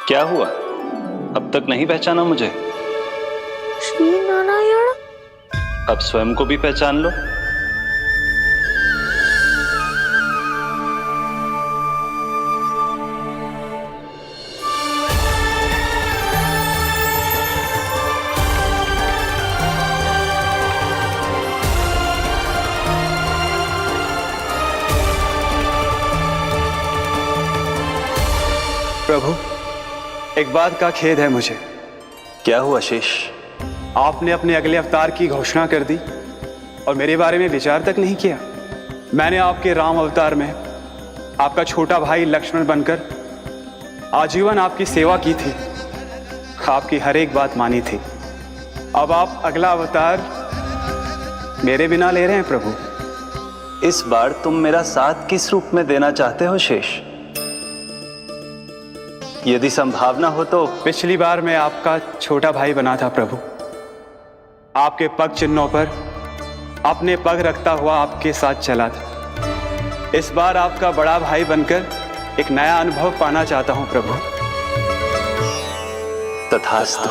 क्या हुआ? अब तक नहीं पहचाना मुझे? श्री नारायण। अब स्वयं को भी पहचान लो। प्रभु, एक बात का खेद है मुझे। क्या हुआ शेष? आपने अपने अगले अवतार की घोषणा कर दी और मेरे बारे में विचार तक नहीं किया। मैंने आपके राम अवतार में आपका छोटा भाई लक्ष्मण बनकर आजीवन आपकी सेवा की थी, आपकी हर एक बात मानी थी। अब आप अगला अवतार मेरे बिना ले रहे हैं प्रभु। इस बार तुम मेरा साथ किस रूप में देना चाहते हो शेष? यदि संभावना हो तो पिछली बार मैं आपका छोटा भाई बना था प्रभु। आपके पग चिन्हों पर अपने पग रखता हुआ आपके साथ चला था। इस बार आपका बड़ा भाई बनकर एक नया अनुभव पाना चाहता हूं प्रभु। तथास्तु।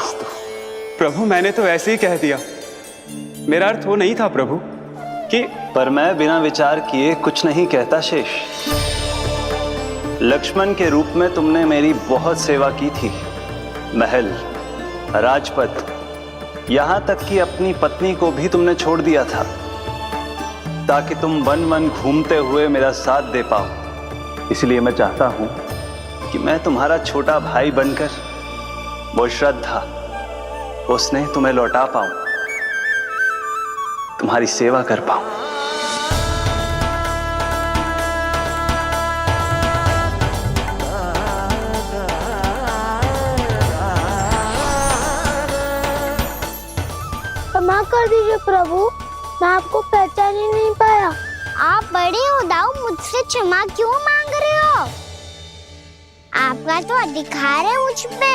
प्रभु, मैंने तो ऐसे ही कह दिया, मेरा अर्थ वो नहीं था प्रभु कि। पर मैं बिना विचार किए कुछ नहीं कहता शेष। लक्ष्मण के रूप में तुमने मेरी बहुत सेवा की थी। महल, राजपथ, यहां तक कि अपनी पत्नी को भी तुमने छोड़ दिया था ताकि तुम वन वन घूमते हुए मेरा साथ दे पाओ। इसलिए मैं चाहता हूं कि मैं तुम्हारा छोटा भाई बनकर वो श्रद्धा, वो स्नेह तुम्हें लौटा पाऊं, तुम्हारी सेवा कर पाऊं। क्षमा कर दीजिए प्रभु, मैं आपको पहचान ही नहीं पाया। आप बड़े हो दाऊ, मुझसे क्षमा क्यों मांग रहे हो? आपका तो अधिकार है मुझ पे।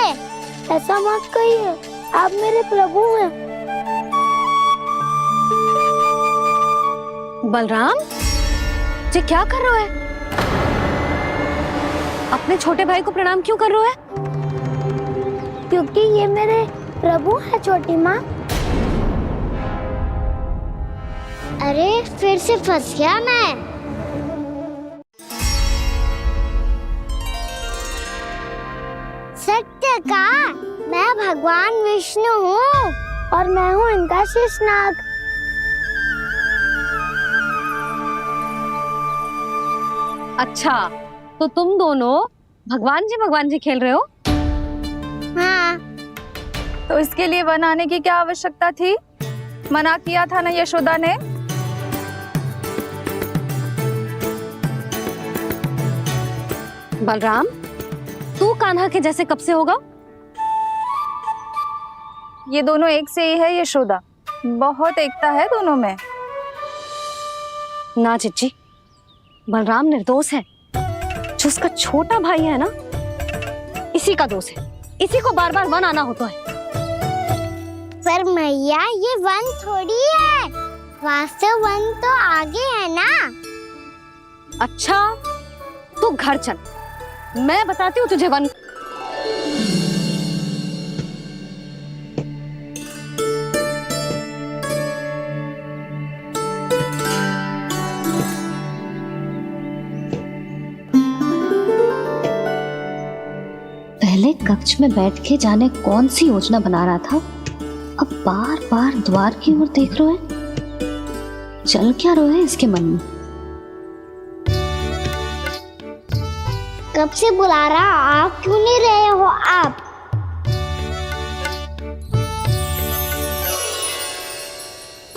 ऐसा मत कहिए, आप मेरे प्रभु हैं। बलराम जी, क्या कर रहे हो? अपने छोटे भाई को प्रणाम क्यों कर रहे हो? क्योंकि ये मेरे प्रभु है छोटी माँ। अरे फिर से फंस गया मैं। सत्य का, मैं भगवान विष्णु हूँ और मैं हूँ इनका शेषनाग। अच्छा, तो तुम दोनों भगवान जी खेल रहे हो? हाँ। तो इसके लिए वन आने की क्या आवश्यकता थी? मना किया था ना यशोदा ने। बलराम, तू कान्हा के जैसे कब से होगा? ये दोनों एक से ही है यशोदा, बहुत एकता है दोनों में। ना चिच्ची, बलराम निर्दोष है। जो उसका छोटा भाई है ना, इसी का दोष है। इसी को बार बार वन आना होता है। पर मैया, ये वन थोड़ी है, वास्तव वन तो आगे है ना। अच्छा, तू घर चल, मैं बताती हूँ तुझे वन। पहले कक्ष में बैठ के जाने कौन सी योजना बना रहा था, अब बार बार द्वार की ओर देख रहे हैं। चल क्या रहे हैं इसके मन में? कब से बुला रहा, आप क्यों नहीं रहे हो?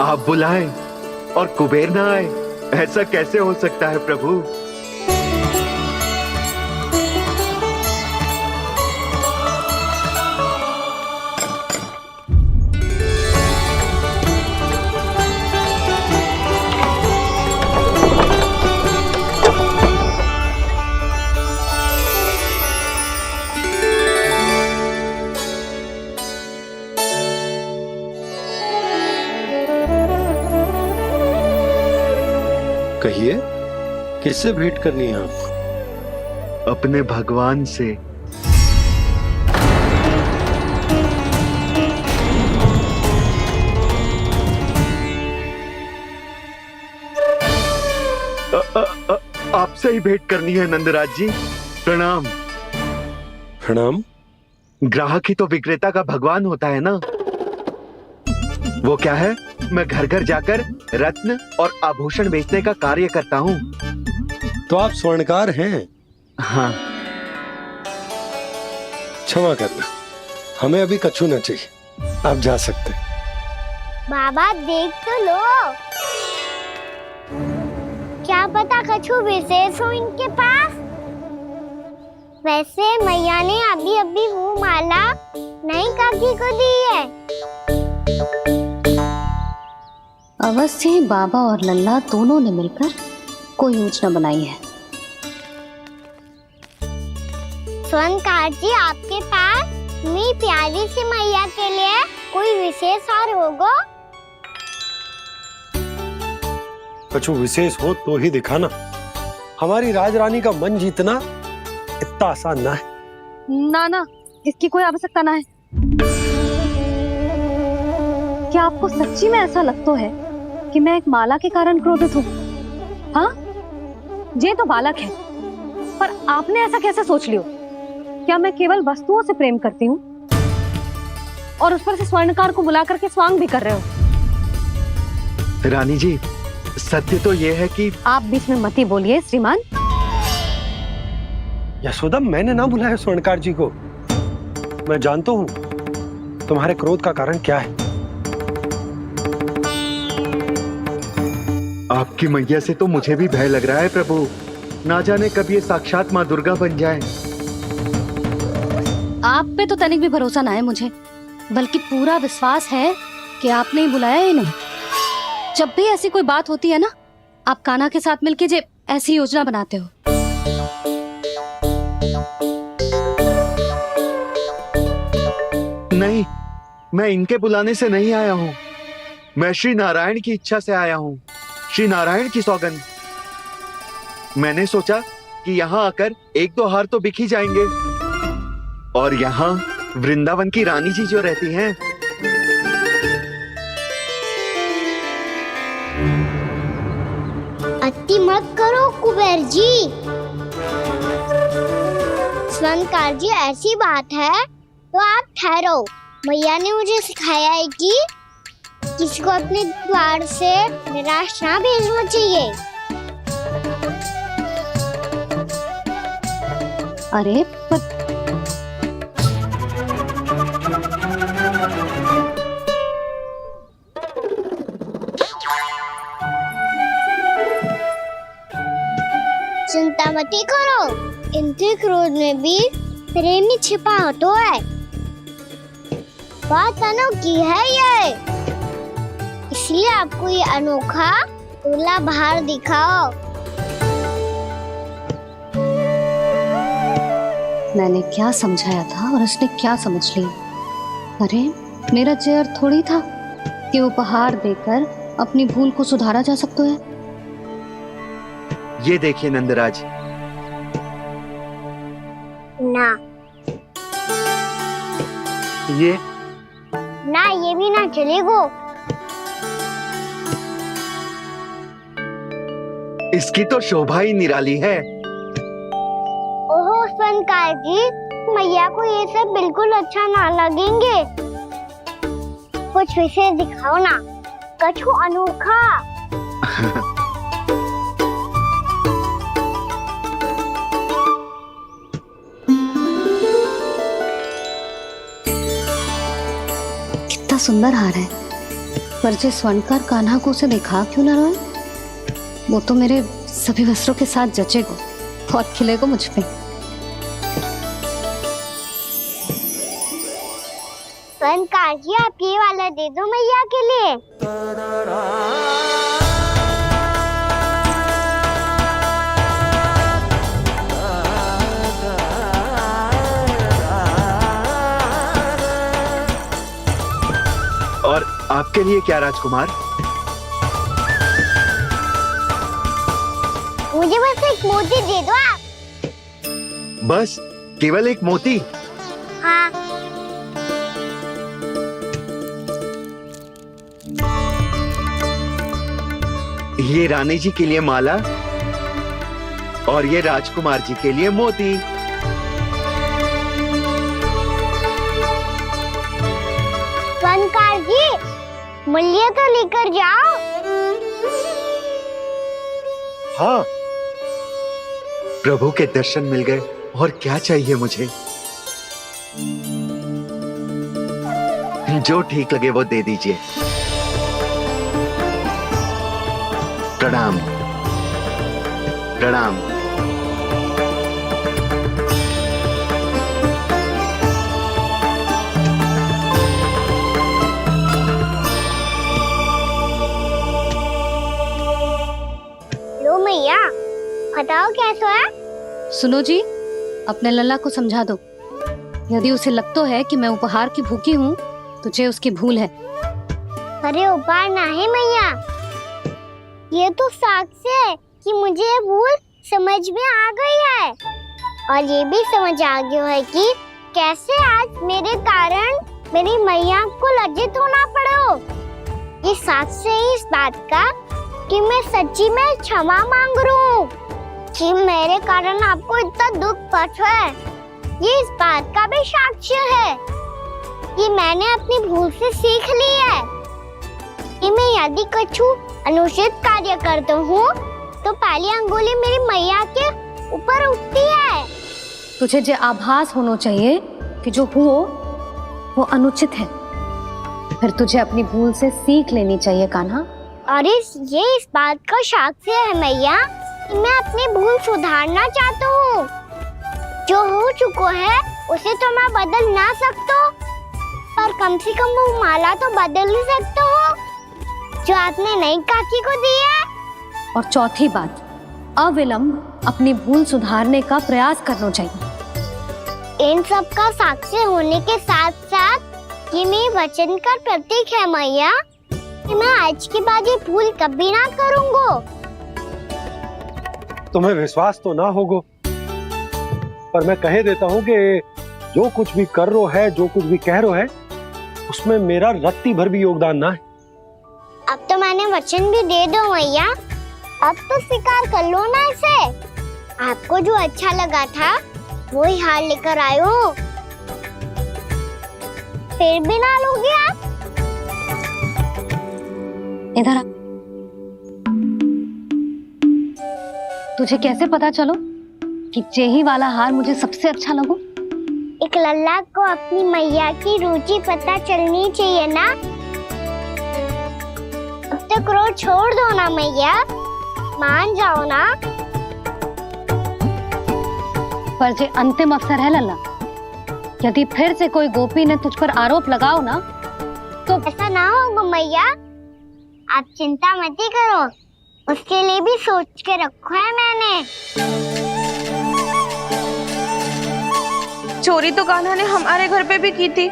आप बुलाएं और कुबेर ना आए, ऐसा कैसे हो सकता है प्रभु? कहिए, किससे भेंट करनी है आपको? अपने भगवान से। आपसे ही भेंट करनी है नंदराज जी। प्रणाम। प्रणाम। ग्राहक ही तो विक्रेता का भगवान होता है ना। वो क्या है, मैं घर घर जाकर रत्न और आभूषण बेचने का कार्य करता हूँ। तो आप स्वर्णकार हैं? हाँ। क्षमा करना, हमें अभी कछु न चाहिए, आप जा सकते हैं। बाबा देख तो लो, क्या पता कछु विशेष हो इनके पास। वैसे मैया ने अभी अभी वो माला नई काकी को दी है। अवश्य ही बाबा और लल्ला दोनों ने मिलकर कोई योजना बनाई है। स्वर्णकार जी, आपके पास मेरी प्यारी सी मैया के लिए कोई विशेष और होगा? कछु विशेष हो तो ही दिखाना। हमारी राजरानी का मन जीतना इतना आसान ना है। ना, इसकी कोई आवश्यकता ना है। क्या आपको सच्ची में ऐसा लगता है कि मैं एक माला के कारण क्रोधित हूँ? हाँ, ये तो बालक है, पर आपने ऐसा कैसे सोच लियो? क्या मैं केवल वस्तुओं से प्रेम करती हूँ और उस पर से स्वर्णकार को बुला करके स्वांग भी कर रहे हो? रानी जी, सत्य तो ये है कि आप बीच में मत ही बोलिए श्रीमान। यशोदा, मैंने ना बुलाया स्वर्णकार जी को। मैं जानता हूँ तुम्हारे क्रोध का कारण क्या है। आपकी मैया से तो मुझे भी भय लग रहा है प्रभु। ना जाने कब ये साक्षात माँ दुर्गा बन जाए। आप पे तो तनिक भी भरोसा ना है मुझे, बल्कि पूरा विश्वास है कि आपने ही बुलाया है इन्हें। जब भी ऐसी कोई बात होती है ना, आप कान्हा के साथ मिलके जे ऐसी योजना बनाते हो। नहीं, मैं इनके बुलाने से नहीं आया हूँ। मैं श्री नारायण की इच्छा से आया हूँ, श्री नारायण की सौगंध। मैंने सोचा कि यहाँ आकर एक दो हार तो बिक ही जाएंगे। और यहाँ वृंदावन की रानी जी जो रहती हैं, अति मत करो कुबेर जी। स्वर्णकार जी, ऐसी बात है तो आप ठहरो। मैया ने मुझे सिखाया है कि किसी को अपने द्वार से निराश ना भेजना चाहिए। अरे पर चिंता मत करो, इनके क्रोध में भी प्रेम ही छिपा तो है। बात अनोखी है ये, इसलिए आपको ये अनोखा दूल्हा बाहर दिखाओ। मैंने क्या समझाया था और उसने क्या समझ लिया? अरे मेरा चेयर थोड़ी था कि उपहार देकर अपनी भूल को सुधारा जा सकता है। ये देखिए नंदराज। ना ये ना, ये भी ना चलेगो। इसकी तो शोभा ही निराली है। ओहो स्वर्णकार जी, मैया को ये सब बिल्कुल अच्छा ना लगेंगे। कुछ विशेष दिखाओ ना, कछु अनोखा। कितना सुंदर हार है, पर जो स्वर्णकार कान्हा को उसे दिखा क्यों ना रोए? वो तो मेरे सभी वस्त्रों के साथ जचेगा और खिलेगा मुझ पे। स्वर्णकार जी, आप ये वाला दे दो मैया के लिए। और आपके लिए क्या राजकुमार? मुझे बस एक मोती दे दो आप। बस केवल एक मोती? हाँ। ये रानी जी के लिए माला और ये राजकुमार जी के लिए मोती। वनकार जी, मूल्य तो लेकर जाओ। हाँ, प्रभु के दर्शन मिल गए, और क्या चाहिए मुझे। जो ठीक लगे वो दे दीजिए। प्रणाम प्रणाम। लो मैया, बताओ कैसा है? सुनो जी, अपने लल्ला को समझा दो। यदि उसे लगता है कि मैं उपहार की भूखी हूँ तो ये उसकी भूल है। अरे उपहार ना है मैया, ये तो साक्ष्य है कि मुझे ये भूल समझ में आ गई है, और ये भी समझ आ गया है कि कैसे आज मेरे कारण मेरी मैया को लज्जित होना पड़ो। ये साक्ष्य है इस बात का कि मैं सच्ची में क्षमा मांग रहा हूँ कि मेरे कारण आपको इतना दुख पहुंचा है। ये इस बात का भी साक्ष्य है कि मैंने अपनी भूल से सीख ली है कि मैं यदि कुछ अनुचित कार्य करता हूँ तो पहली अंगुली मेरी मैया के ऊपर उठती है। तुझे जो आभास होना चाहिए कि जो हुआ वो अनुचित है, फिर तुझे अपनी भूल से सीख लेनी चाहिए कान्हा। और ये इस बात का साक्ष्य है मैया कि मैं अपनी भूल सुधारना चाहता हूँ। जो हो चुका है उसे तो मैं बदल ना सकता, पर कम से कम वो माला तो बदल ही सकता हूँ जो आपने नई काकी को दी है। और चौथी बात, अविलंब अपनी भूल सुधारने का प्रयास करना चाहिए। इन सब का साक्षी होने के साथ साथ ये मेरे वचन का प्रतीक है मैया कि मैं आज के बाद ये भूल कभी ना करूँगा। तुम्हें विश्वास तो ना होगो, पर मैं कह देता हूँ कि जो कुछ भी कर रो है, जो कुछ भी कह रो है, उसमें मेरा रत्ती भर भी योगदान ना है। अब तो मैंने वचन भी दे दो मैया, अब तो स्वीकार कर लो ना इसे। आपको जो अच्छा लगा था वही हार लेकर आयो, फिर भी ना लोगे आप? इधर आ। तुझे कैसे पता चलो कि जेही वाला हार मुझे सबसे अच्छा लगो? एक लल्ला को अपनी मैया की रुचि पता चलनी चाहिए ना। अब तक क्रोध छोड़ दो ना मैया, मान जाओ ना। पर जे अंतिम अवसर है लल्ला, यदि फिर से कोई गोपी ने तुझ पर आरोप लगाओ ना तो ऐसा ना होगा मैया, आप चिंता मत ही करो, उसके लिए भी सोच के रखो है मैंने। चोरी तो कान्हा ने हमारे घर पे भी की थी,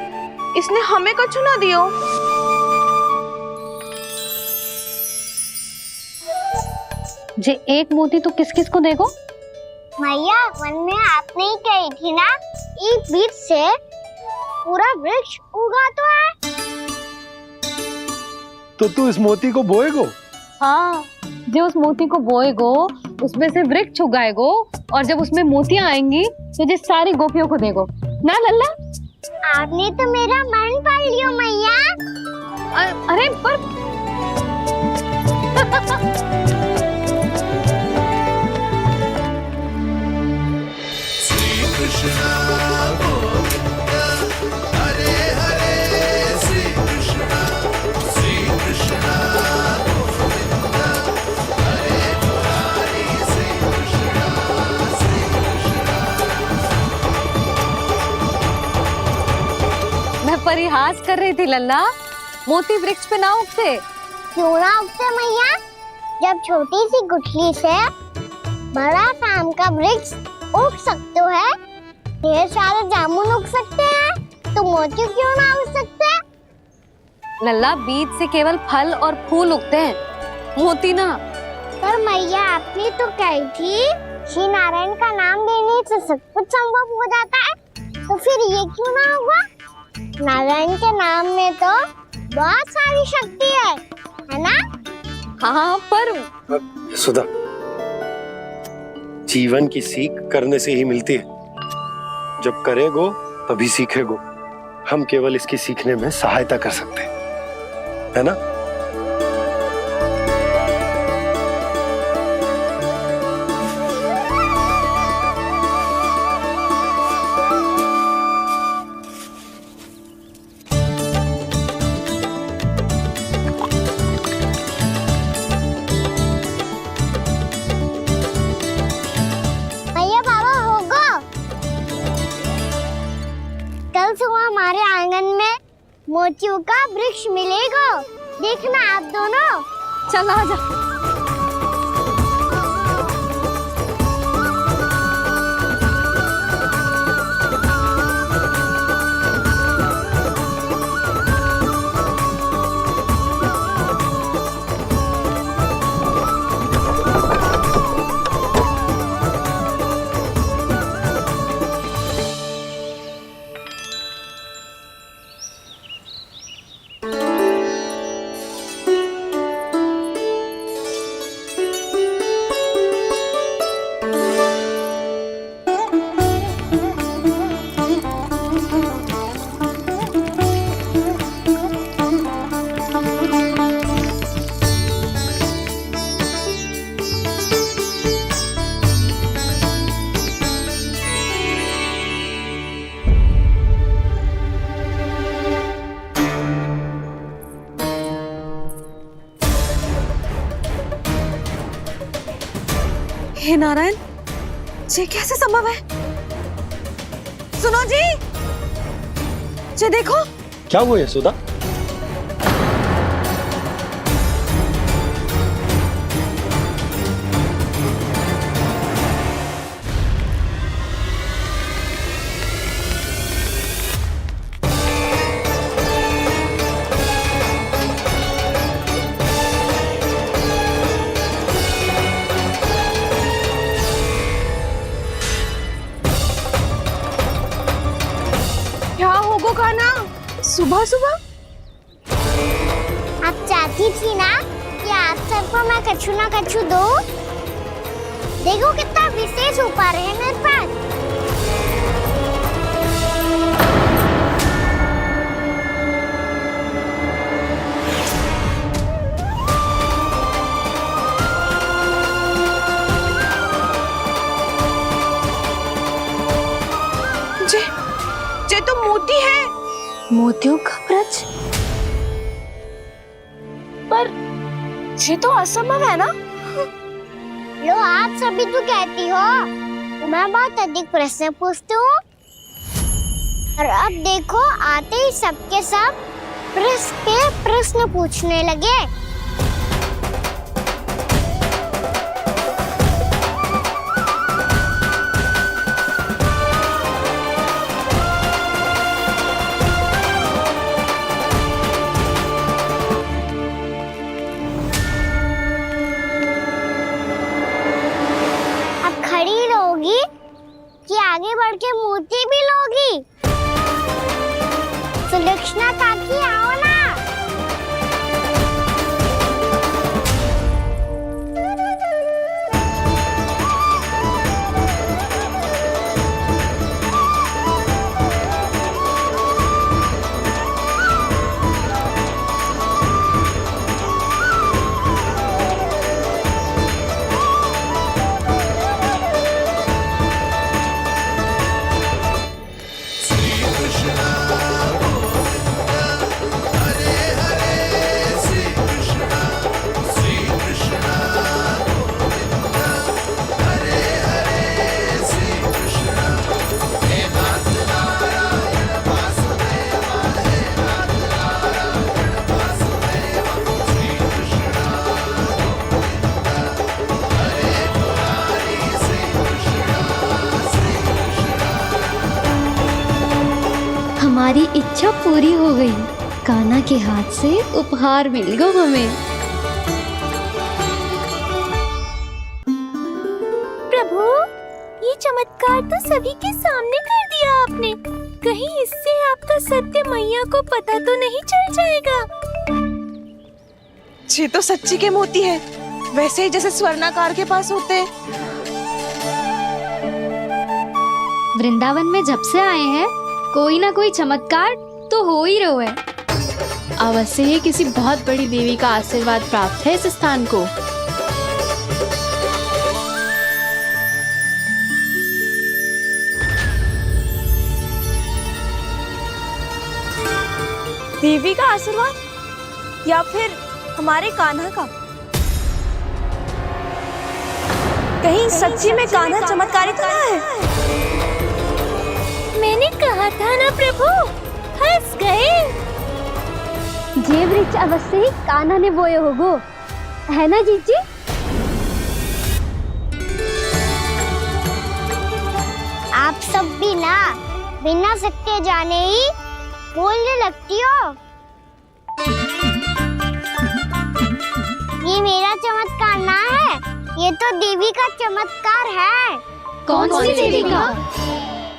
इसने हमें कछु ना दियो। जे एक मोती तो किस किस को देगो? मैया, मन में आपने ही कही थी ना, एक बीज से पूरा वृक्ष उगा तो है। तो तू इस मोती को बोएगो? हाँ, जो उस मोती को बोएगो उसमें से वृक्ष उगाएगो, और जब उसमें मोतियां आएंगी तो जिस सारी गोपियों को देगो ना लल्ला। आपने तो मेरा मन पढ़ लियो मैया। अरे पर मैं परिहास कर रही थी लल्ला, मोती वृक्ष पे ना उगते। क्यों ना उगते मैया? जब छोटी सी गुठली से बड़ा आम का वृक्ष उग सकते है, ढेर सारे जामुन उग सकते हैं, तो मोती क्यों ना उग सकते? लल्ला, बीज से केवल फल और फूल उगते हैं, मोती ना। पर मैया, आपने तो कही थी श्री नारायण का नाम लेने से सब कुछ संभव हो जाता है, तो फिर ये क्यों ना होगा? नारायण के नाम में तो बहुत सारी शक्ति है ना? हाँ, पर सुधा, जीवन की सीख करने से ही मिलती है। जब करेगो तभी सीखेगो। हम केवल इसकी सीखने में सहायता कर सकते हैं, है ना? भैया बाबा होगो, कल सुबह हमारे आंगन में मोतियों का वृक्ष मिलेगा। देखना आप दोनों। चल आ जा। हे नारायण, ये कैसे संभव है? सुनो जी, ये देखो। क्या हुआ यशोदा? क्या होगो खाना सुबह सुबह? आप चाहती थी ना कि आप सबको मैं कछु ना कछु दूं। देखो कितना विशेष उपहार है मेरे पास। ये तो मोती है। मोतियों का ब्रज? पर ये तो असंभव है ना? लो आप सभी तो कहती हो, मैं बहुत अधिक प्रश्न पूछती हूँ, और अब देखो आते ही सबके सब प्रश्न पे प्रश्न पूछने लगे। खड़ी रहोगी कि आगे बढ़ के मूर्ति भी लोगी? सुलक्षणा काकी आओ ना। हमारी इच्छा पूरी हो गई। कान्हा के हाथ से उपहार मिल गया हमें। प्रभु, ये चमत्कार तो सभी के सामने कर दिया आपने। कहीं इससे आपका सत्य मैया को पता तो नहीं चल जाएगा? ये तो सच्ची के मोती है, वैसे ही जैसे स्वर्णाकार के पास होते हैं। वृंदावन में जब से आए हैं कोई ना कोई चमत्कार तो हो ही रहो है। अवश्य ही किसी बहुत बड़ी देवी का आशीर्वाद प्राप्त है इस स्थान को। देवी का आशीर्वाद या फिर हमारे कान्हा का? कहीं सच्ची में कान्हा चमत्कारी तो ना है? मैंने कहा था ना प्रभु, हंस गए। जे वृक्ष अवश्य ही कान्हा ने बोए होगो, है ना जीजी? आप सब भी ना बिना सत्य जाने ही बोलने लगती हो। ये मेरा चमत्कार ना है, ये तो देवी का चमत्कार है। कौन सी देवी का?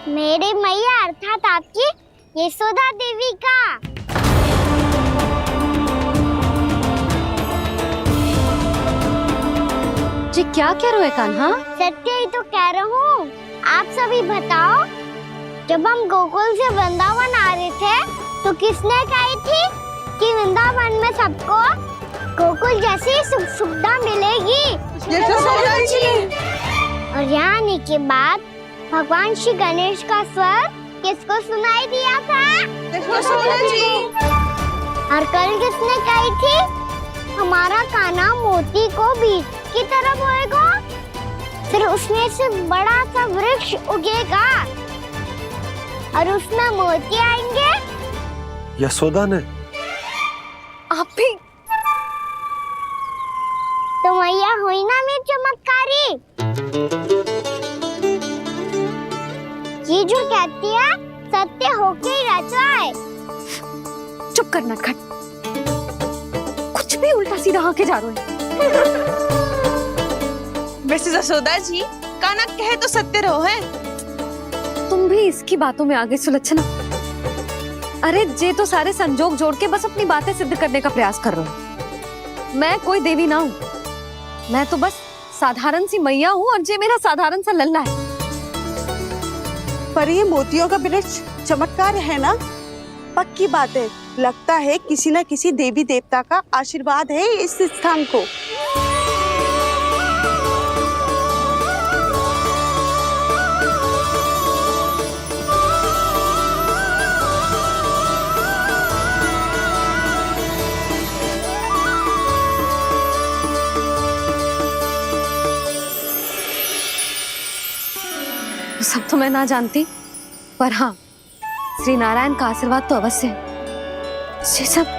मेरे मैया अर्थात आपकी यशोदा देवी का। जी क्या कह रहे हो कान्हा? सत्य ही तो कह रहा हूँ। आप सभी बताओ, जब हम गोकुल से वृंदावन आ रहे थे तो किसने कही थी कि वृंदावन में सबको गोकुल जैसी सुख सुविधा मिलेगी? और यहाँ आने के बाद भगवान श्री गणेश का स्वर किसको सुनाई दिया था? और कल किसने कही थी हमारा कान्हा मोती को बीज की तरह बोएगा, फिर उसमें से बड़ा सा वृक्ष उगेगा और उसमें मोती आएंगे? यशोदा ने? आप भी तो मैया हुई ना मेरी चमत्कारी। ये जो कहती है सत्य होके ही रहता है। चुप कर नटखट, कुछ भी उल्टा सीधा आके जा रहे हो। वैसे यशोदा जी, कान्हा कहे तो सत्य रहो है। तुम भी इसकी बातों में आगे सुलझना। अरे जे तो सारे संजोग जोड़ के बस अपनी बातें सिद्ध करने का प्रयास कर रहे हो। मैं कोई देवी ना हूँ, मैं तो बस साधारण सी मैया हूँ और जे मेरा साधारण सा लल्ला है। पर ये मोतियों का वृक्ष चमत्कार है ना? पक्की बात है, लगता है किसी न किसी देवी देवता का आशीर्वाद है इस स्थान को। सब तो मैं ना जानती, पर हाँ, श्री नारायण का आशीर्वाद तो अवश्य है। ये सब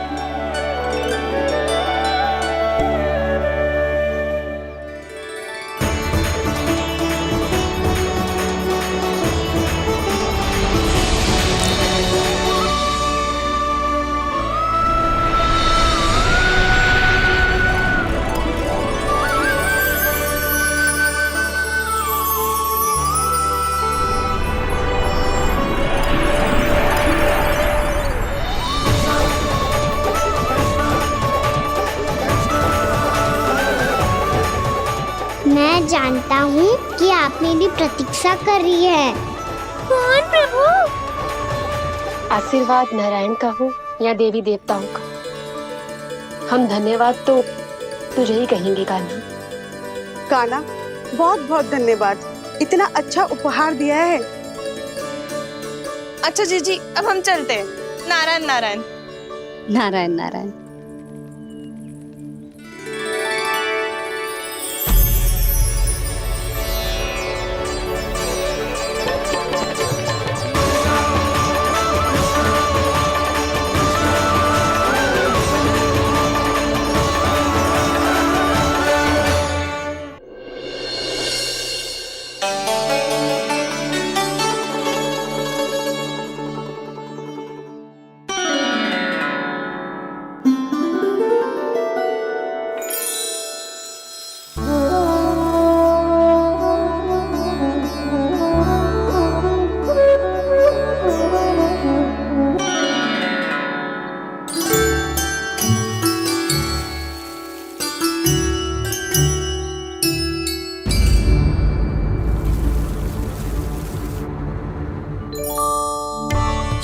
मैं जानता हूँ कि आप मेरी प्रतीक्षा कर रही है। कौन प्रभु? आशीर्वाद नारायण का हो या देवी देवताओं का, हम धन्यवाद तो तुझे ही कहेंगे कान्हा। कान्हा, बहुत बहुत धन्यवाद, इतना अच्छा उपहार दिया है। अच्छा जीजी, अब हम चलते हैं। नारायण नारायण। नारायण नारायण।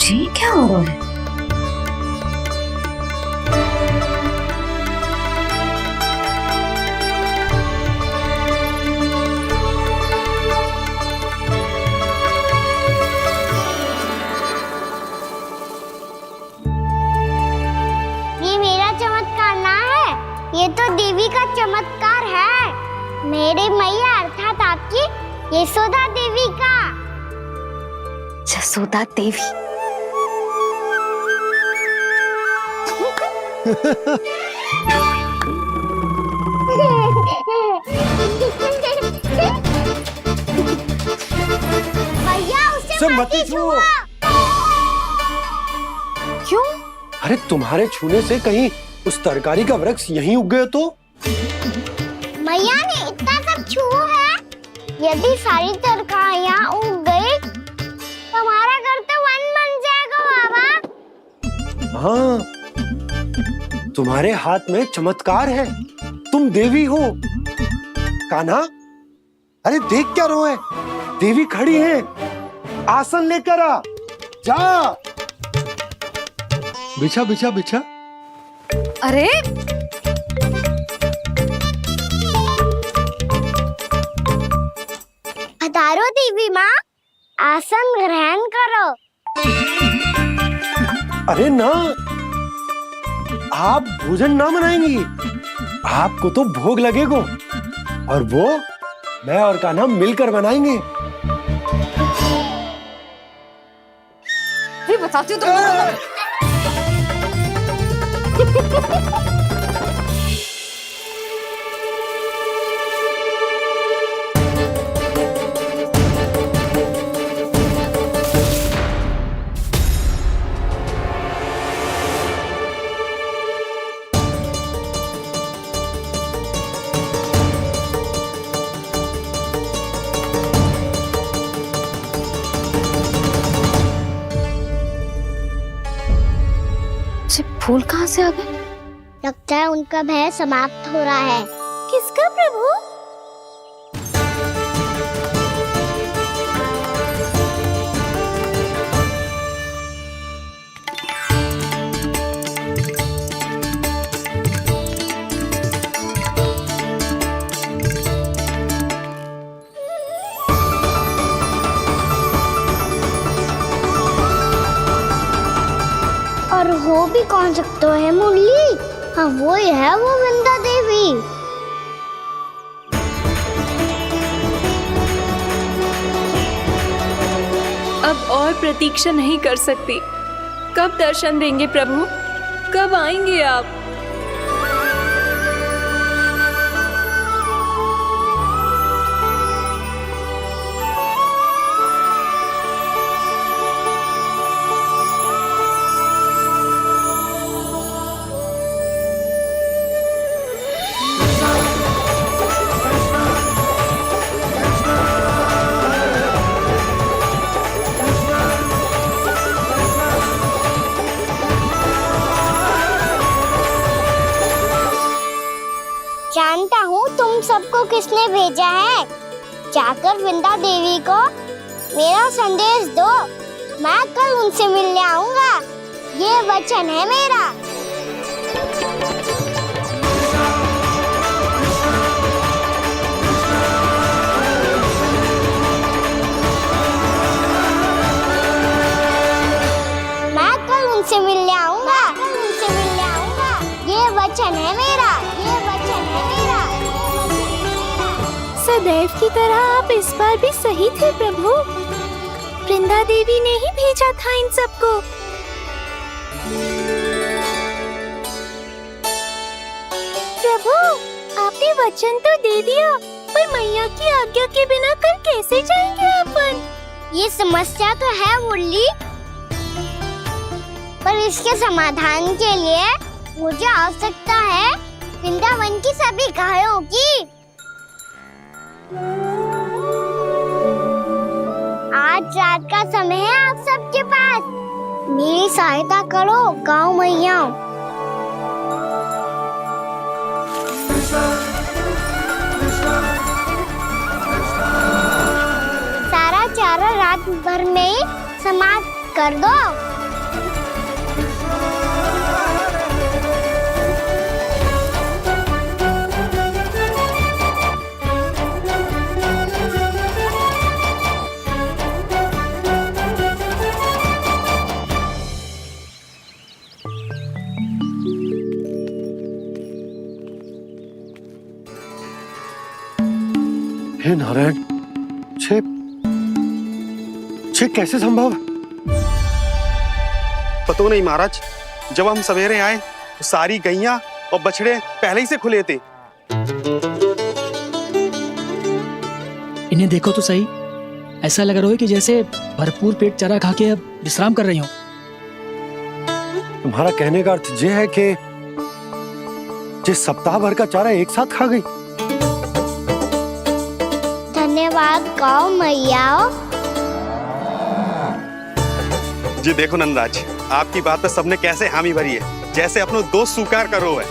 ये क्या हो रहा है? ये मेरा चमत्कार ना है, ये तो देवी का चमत्कार है। मेरी मैया अर्थात आपकी यशोदा देवी का। यशोदा देवी। भैया उसे मत छुओ। क्यों? अरे तुम्हारे छूने से कहीं उस तरकारी का वृक्ष यहीं उग गए तो? मैया ने इतना सब छुआ है, यदि सारी तरकारियां उग गई तो हमारा घर तो वन बन जाएगा बाबा। हाँ, तुम्हारे हाथ में चमत्कार है, तुम देवी हो। कान्हा, अरे देख क्या रहो है, देवी खड़ी है, आसन लेकर आ, जा। बिछा बिछा बिछा। अरे पधारो देवी माँ, आसन ग्रहण करो। अरे ना, आप भोजन ना बनाएंगी, आपको तो भोग लगेगा और वो मैं और कान्हा मिलकर बनाएंगे। भी बताती हूँ तुमको। फूल कहाँ से आ गए? लगता है उनका भय समाप्त हो रहा है। किसका प्रभु? और हो भी कौन सकता है मुरली? हाँ वो ही है, वो वृंदा देवी। अब और प्रतीक्षा नहीं कर सकती। कब दर्शन देंगे प्रभु? कब आएंगे आप? जानता हूँ तुम सबको किसने भेजा है। जाकर वृंदा देवी को मेरा संदेश दो, मैं कल उनसे मिलने आऊंगा, ये वचन है मेरा। मैं कल उनसे मिलने आऊंगा, ये वचन है मेरा, ये वचन है मेरा। सदैव की तरह आप इस बार भी सही थे प्रभु। वृंदा देवी ने ही भेजा था इन सबको। प्रभु, आपने वचन तो दे दिया, पर मैया की आज्ञा के बिना कल कैसे जाएंगे अपन? ये समस्या तो है मुरली, पर इसके समाधान के लिए मुझे आवश्यकता है वृंदावन की सभी गायों की। आज रात का समय है आप सबके पास, मेरी सहायता करो गाँव मैया। सारा चारा रात भर में समाप्त कर दो। हे नारायण, छे कैसे संभव? पता नहीं महाराज, जब हम सवेरे आए तो सारी गैया और बछड़े पहले ही से खुले थे। इन्हें देखो तो सही, ऐसा लग रहा है कि जैसे भरपूर पेट चारा खा के अब विश्राम कर रही हो। तुम्हारा कहने का अर्थ यह है कि जिस सप्ताह भर का चारा एक साथ खा गई। धन्यवाद गाँव मैया। जी देखो नंदराज, आपकी बात पे सबने कैसे हामी भरी है, जैसे अपनो दोस्त स्वीकार करो है।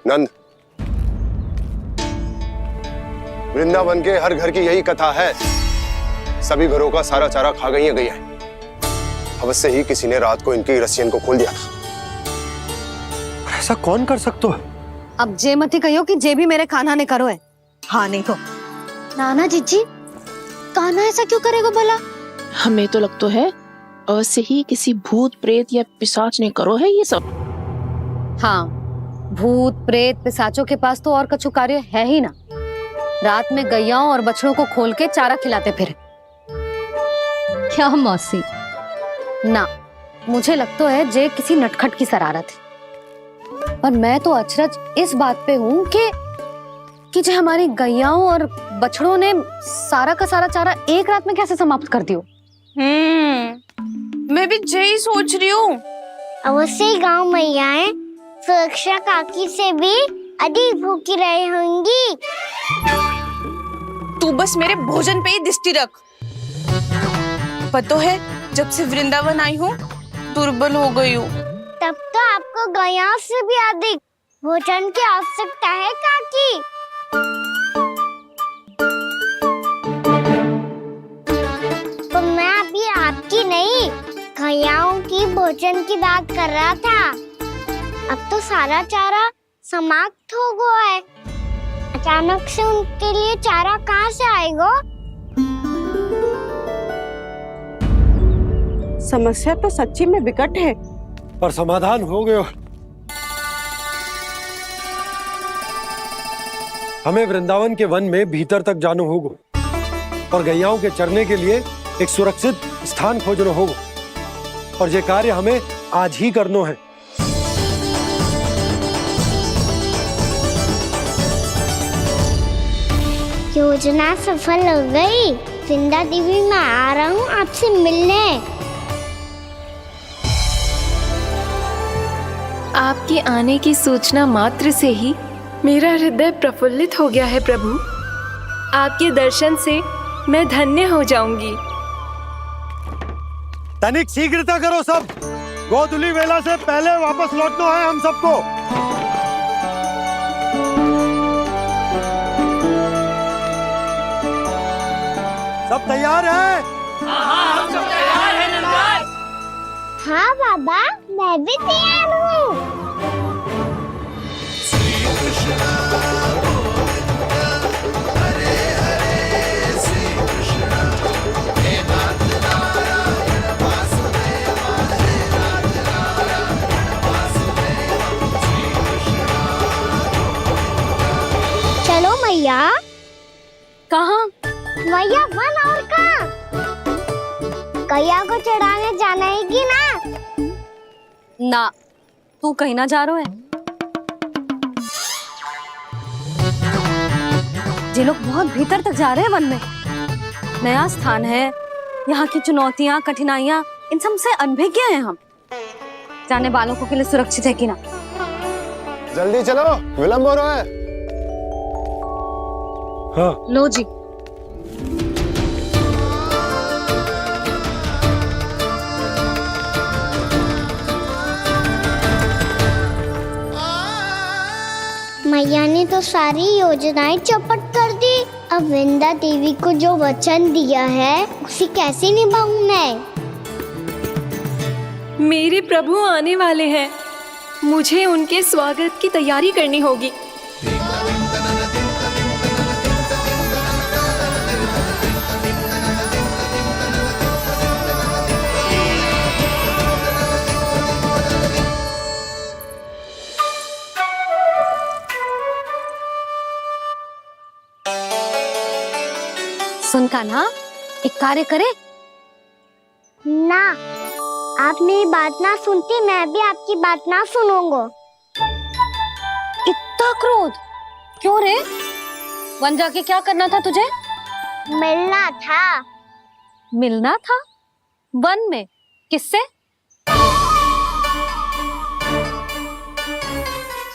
नंद, वृंदावन के हर घर की यही कथा है। सभी घरों का सारा चारा खा गई है। अवश्य ही किसी ने रात को इनकी रस्सियन को खोल दिया था। ऐसा कौन कर सकता है? अब जे मत ही कहियो कि जे भी मेरे कान्हा ने करो है। हाँ नहीं तो नाना जीजी, कान्हा ऐसा क्यों करेगा भला? हमें तो लगता है अवश्य ही किसी भूत प्रेत या पिशाच ने करो है ये सब। हाँ, भूत प्रेत पिशाचों के पास तो और कछु कार्य है ही ना। रात में गैयाओं और बछड़ों को खोल के चारा खिलाते फिर। क्या मौसी? ना, मुझे लगता है जे किसी नटखट की शरारत है। पर मैं तो अचरज इस बात पे हूँ कि जो हमारी गैयाओं और बछड़ों ने सारा का सारा चारा एक रात में कैसे समाप्त कर दियो। मैं भी यही सोच रही हूँ। अवश्य ही गाँव मैयाएं सुरक्षा काकी से भी अधिक भूखी रही होंगी। तू बस मेरे भोजन पे ही दृष्टि रख। पता है, जब से वृंदावन आई हूँ दुर्बल हो गई हूँ। तब तो आपको गैयाओं से भी अधिक भोजन की आवश्यकता है काकी। तो मैं अभी आपकी नहीं, गैयाओं की भोजन की बात कर रहा था। अब तो सारा चारा समाप्त हो गया है। अचानक से उनके लिए चारा कहाँ से आएगा? समस्या तो सच्ची में विकट है, पर समाधान हो गयो। हमें वृंदावन के वन में भीतर तक जाना होगा और गैयाओं के चरने के लिए एक सुरक्षित स्थान खोजना होगा, और ये कार्य हमें आज ही करना है। योजना सफल हो गई। वृंदा देवी, मैं आ रहा हूँ आपसे मिलने। आपके आने की सूचना मात्र से ही मेरा हृदय प्रफुल्लित हो गया है प्रभु। आपके दर्शन से मैं धन्य हो जाऊंगी। तनिक शीघ्रता करो सब, गोधुली वेला से पहले वापस लौटना है हम सबको। सब तैयार है? हाँ, हम सब तैयार हैं नंदराज। हाँ बाबा, मैं भी तैयार हूँ। चलो मैया। कहाँ? मैया वन और कहाँ? गैया को चढ़ाने जाना है कि ना? ना, तू कहीं ना जा रहा है। ये लोग बहुत भीतर तक जा रहे हैं वन में। नया स्थान है, यहाँ की चुनौतियाँ कठिनाइयाँ इन सब से अनभिज्ञ हैं हम। जाने वालों के लिए सुरक्षित है कि ना? जल्दी चलो, विलंब हो रहा है। हाँ। लो जी। मैया ने तो सारी योजनाएं चौपट कर दी। अब वृंदा देवी को जो वचन दिया है उसे कैसे निभाऊं मैं? मेरे प्रभु आने वाले हैं, मुझे उनके स्वागत की तैयारी करनी होगी। सुन कान्हा, एक कार्य करे ना, आप मेरी बात ना सुनती, मैं भी आपकी बात ना सुनूंगा। इतना क्रोध क्यों रे? वन जाके क्या करना था तुझे? मिलना था। मिलना था? वन में किससे?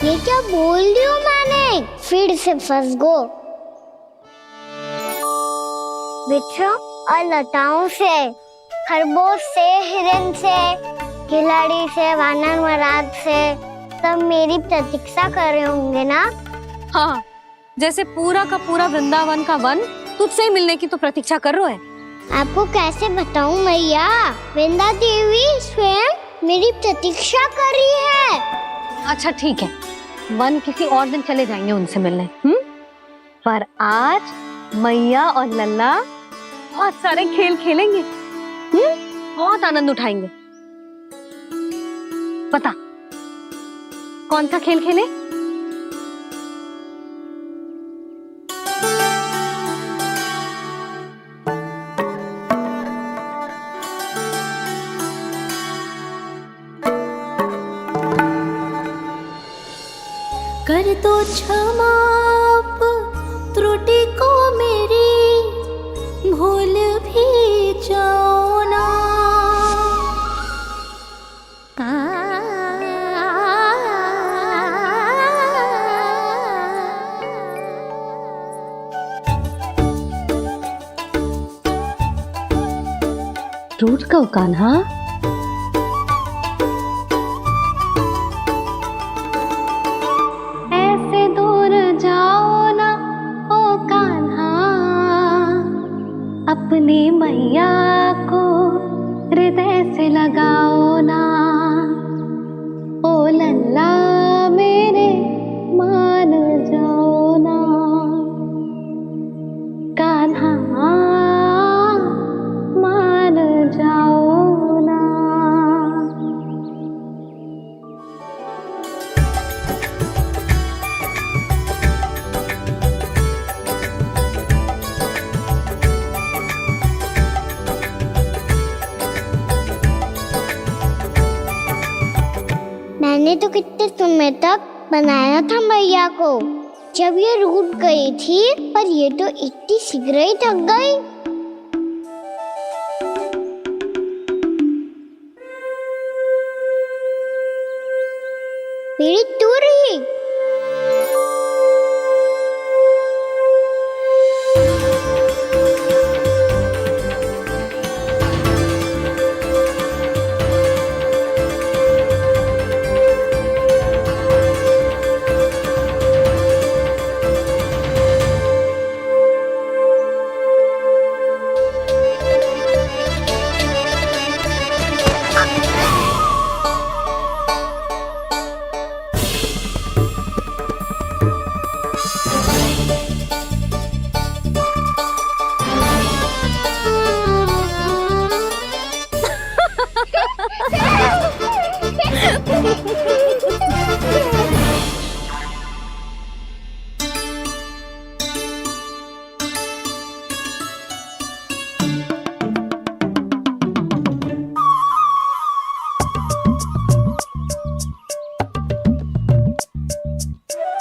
ये क्या बोल रही हूँ मैंने? फिर से फंस गो। वृक्षों और लताओं से, खरगोश से, हिरन से, खिलाड़ी से, वानर महाराज से, सब मेरी प्रतीक्षा कर रहे होंगे ना? हाँ, जैसे पूरा का पूरा वृंदावन का वन तुझसे ही मिलने की तो प्रतीक्षा कर रहा है। आपको कैसे बताऊं मैया? वृंदा देवी स्वयं मेरी प्रतीक्षा कर रही है। अच्छा ठीक है, वन किसी और दिन चले जाएंगे उनसे मिलने। पर आज मैया और लल्ला बहुत सारे खेल खेलेंगे। बहुत आनंद उठाएंगे। बता कौन सा खेल खेले? कर दो क्षमा त्रुटि को मेरी, भूल भी जाओ ना। टूट कब कान्हा? ऐसे दूर जाओ ना ओ कान्हा, अपनी मैया को हृदय से लगाओ ना। ओ लल्ला मेरे मान जाओ ना, कान्हा मान जाओ ना। मैंने तो कितने समय तक बनाया था मैया को, जब ये रूठ गई थी, पर ये तो इतनी शीघ्र ही थक गई। मेरी दूर ही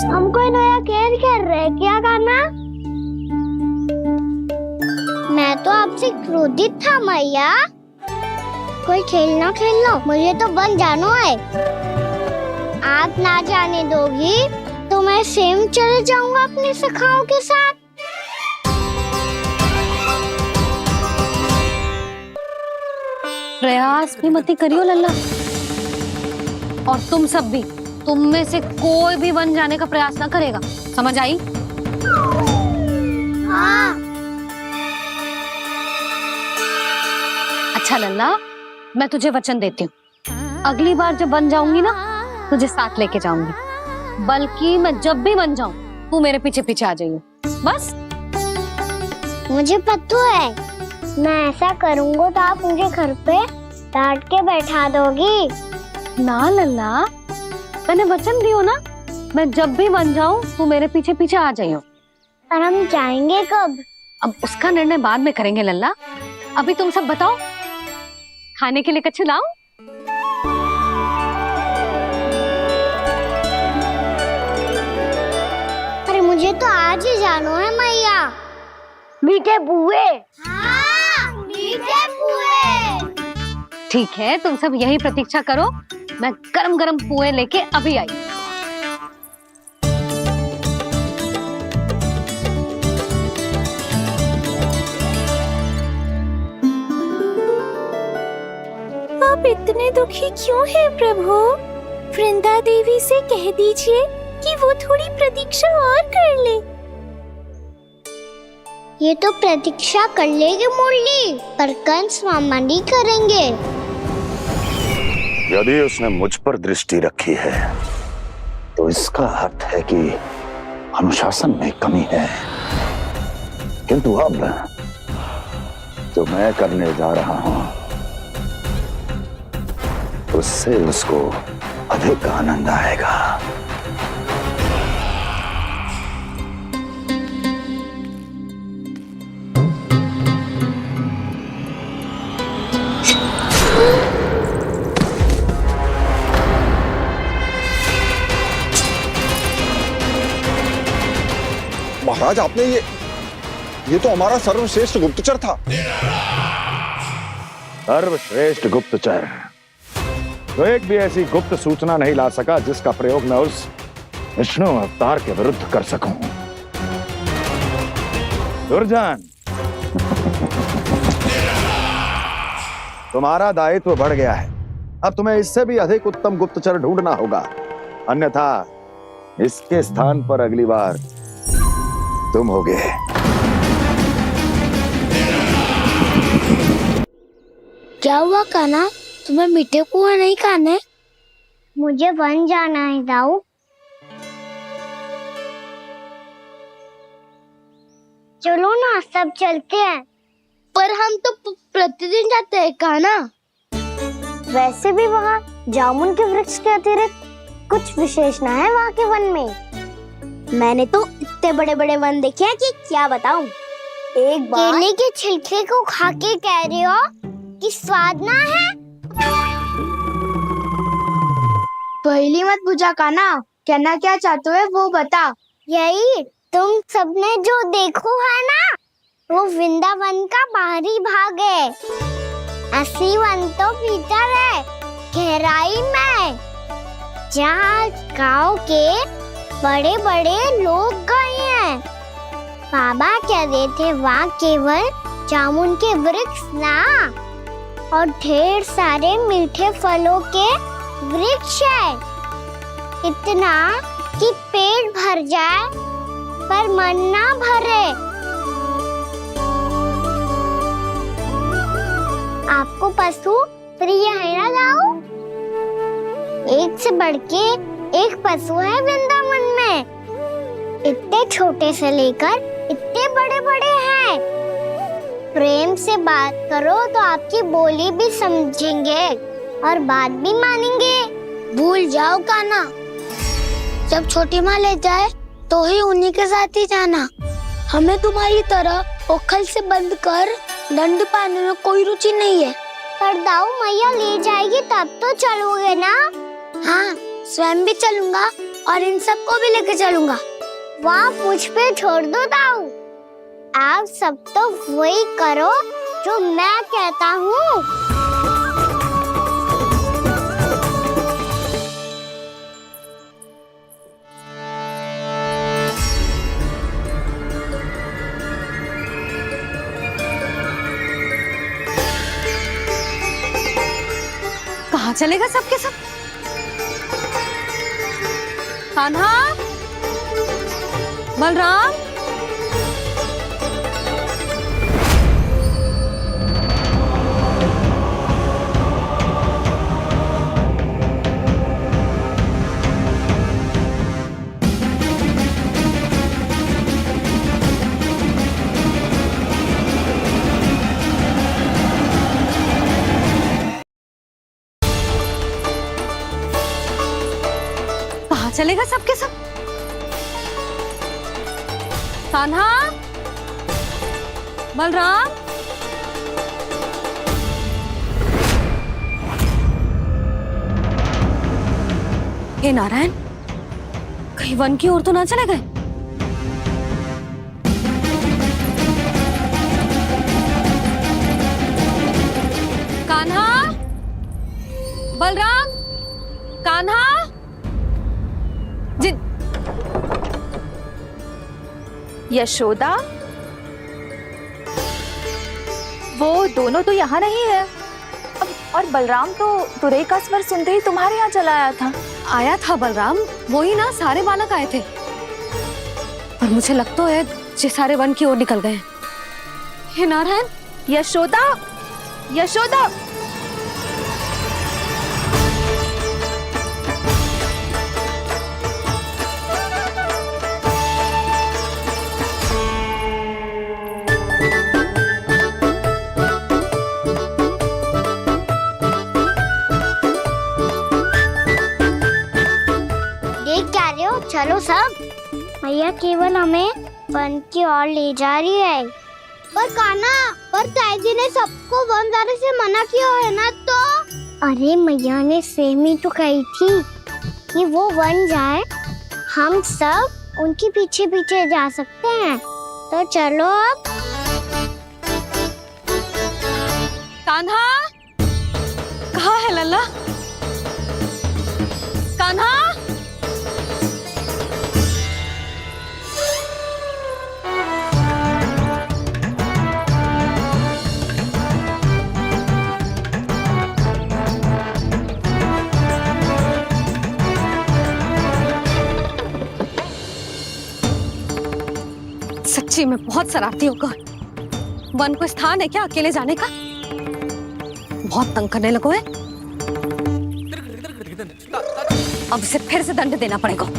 हम कोई नया खेल खेल रहे हैं क्या करना? मैं तो आपसे क्रोधित था मैया। कोई खेलना खेल लो, मुझे तो बन जाना है। आप ना जाने दोगी तो मैं स्वयं चले जाऊंगा अपने सखाओं के साथ। प्रयास भी मत करियो लल्ला, और तुम सब भी, तुम में से कोई भी वन जाने का प्रयास ना करेगा, समझ आई? हाँ। अच्छा लल्ला, मैं तुझे वचन देती हूँ, अगली बार जब बन जाऊंगी ना तुझे साथ लेके जाऊंगी। बल्कि मैं जब भी बन जाऊं तू मेरे पीछे पीछे आ जाइयो बस। मुझे पता है, मैं ऐसा करूंगा तो आप मुझे घर पे डांट के बैठा दोगी। ना लल्ला, मैंने वचन दियो ना, मैं जब भी बन जाऊं तू मेरे पीछे पीछे आ जाइयो। और हम जाएंगे कब? अब उसका निर्णय बाद में करेंगे लल्ला। अभी तुम सब बताओ, खाने के लिए कुछ लाऊं? अरे मुझे तो आज ही जाना है मैया। मीठे पुए। हाँ, मीठे पुए। ठीक है, तुम सब यही प्रतीक्षा करो, मैं गरम गरम पुए लेके अभी आई। आप इतने दुखी क्यों हैं प्रभु? वृंदा देवी से कह दीजिए कि वो थोड़ी प्रतीक्षा और कर ले। ये तो प्रतीक्षा कर लेगी मुरली, पर कंस मामा नहीं करेंगे। यदि उसने मुझ पर दृष्टि रखी है तो इसका अर्थ है कि अनुशासन में कमी है। किंतु अब जो मैं करने जा रहा हूं उससे उसको अधिक आनंद आएगा। महाराज, आपने ये तो हमारा सर्वश्रेष्ठ गुप्तचर था। सर्वश्रेष्ठ गुप्तचर तो एक भी ऐसी गुप्त सूचना नहीं ला सका जिसका प्रयोग मैं उस विष्णु अवतार के विरुद्ध कर सकूं। दुर्जन, तुम्हारा दायित्व बढ़ गया है। अब तुम्हें इससे भी अधिक उत्तम गुप्तचर ढूंढना होगा, अन्यथा इसके स्थान पर अगली बार तुम होगे। क्या हुआ कान्हा, तुम्हें मीठे पुआ नहीं खाने? मुझे वन जाना है दाऊ। चलो ना, सब चलते हैं। पर हम तो प्रतिदिन जाते हैं कान्हा। वैसे भी वहाँ जामुन के वृक्ष के अतिरिक्त कुछ विशेष ना है वहाँ के वन में। मैंने तो इतने बड़े बड़े वन देखे हैं कि क्या बताऊं। एक बार केले के छिलके को खा के कह रहे हो कि स्वाद ना है? पहली मत पूछा कान्हा, कहना क्या चाहते हो वो बता। यही तुम सबने जो देखो है ना, वो वृंदावन का बाहरी भाग है। असली वन तो भीतर है, गहराई में, जहाँ गांव के बड़े बड़े लोग गए हैं। बाबा कह रहे थे वहाँ केवल जामुन के वृक्ष ना, और ढेर सारे मीठे फलों के वृक्ष है। इतना कि पेट भर जाए पर मन ना भरे। आपको पशु प्रिय है ना दाऊ? एक से बढ़ के एक पशु है वृंदावन में। इतने छोटे से लेकर इतने बड़े बड़े हैं। प्रेम से बात करो तो आपकी बोली भी समझेंगे और बात भी मानेंगे। भूल जाओ कान्हा, जब छोटी माँ ले जाए तो ही उन्हीं के साथ ही जाना। हमें तुम्हारी तरह ओखल से बंद कर दंड पाने में कोई रुचि नहीं है। पर दाऊ मैया ले जाएगी तब तो चलोगे ना? हाँ, स्वयं भी चलूंगा और इन सबको भी लेके चलूंगा। वहाँ मुझ पे छोड़ दो दाऊ। आप सब तो वही करो जो मैं कहता हूँ। कहाँ चलेगा सबके सब? कान्हा, बलराम, कहाँ चले गए सबके सब? कान्हा, बलराम, हे नारायण, कहीं वन की ओर तो ना चले गए? कान्हा, बलराम, कान्हा, यशोदा, वो दोनों तो यहाँ नहीं है। अब और बलराम तो तुरई का स्वर सुनते ही तुम्हारे यहाँ चला आया था। आया था बलराम, वो ही ना सारे बालक आए थे। पर मुझे लगता है ये सारे वन की ओर निकल गए। हे नारायण, यशोदा, यशोदा, चलो सब, भैया केवल हमें वन की ओर ले जा रही है। पर कान्हा, पर ताई जी ने सबको वन जाने से मना किया है ना तो? अरे मैया ने सेम ही तो कही थी कि वो वन जाए, हम सब उनके पीछे पीछे जा सकते हैं। तो चलो अब। कान्हा, कहाँ है लल्ला? कान्हा, सच्ची में बहुत शरारती होगा। वन को स्थान है क्या अकेले जाने का? बहुत तंग करने लगो है। अब इसे फिर से दंड देना पड़ेगा।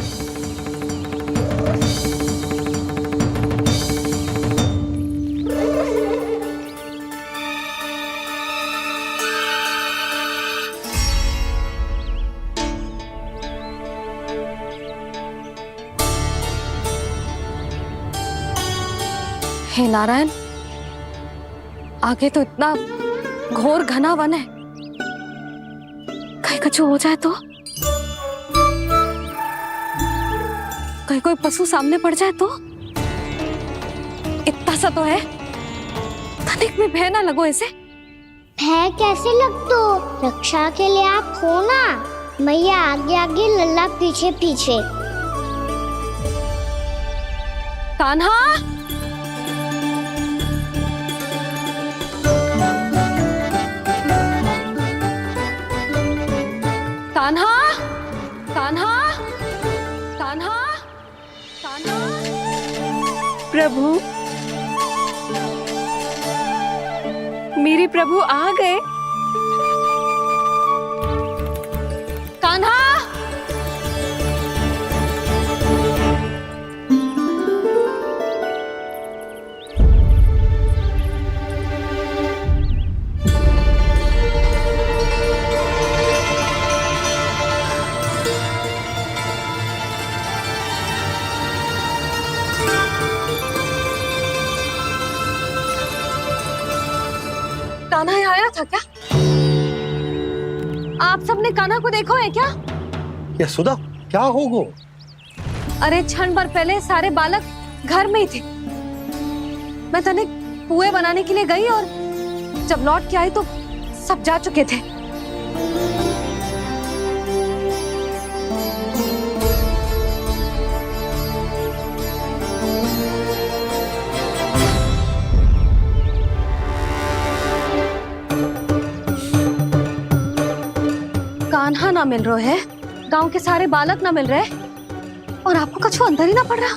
हे नारायण, आगे तो इतना घोर घना वन है, कहीं कुछ हो जाए तो? कहीं कोई पशु सामने पड़ जाए तो? इतना सा तो है, तनिक में भय ना लगो इसे। भय कैसे लग तो? रक्षा के लिए आप हो ना। मैया आगे आगे, लल्ला पीछे पीछे। कान्हा, कान्हा, कान्हा, कान्हा, कान्हा। प्रभु, मेरे प्रभु आ गए। कान्हा, कान्हा यहाँ आया था क्या? आप सबने कान्हा को देखो है क्या? यशोदा, क्या होगा? अरे क्षण भर पहले सारे बालक घर में ही थे। मैं तनिक पुए बनाने के लिए गई और जब लौट के आई तो सब जा चुके थे। कान्हा ना मिल रहे है, गांव के सारे बालक ना मिल रहे, और आपको कछु अंदर ही ना पड़ रहा।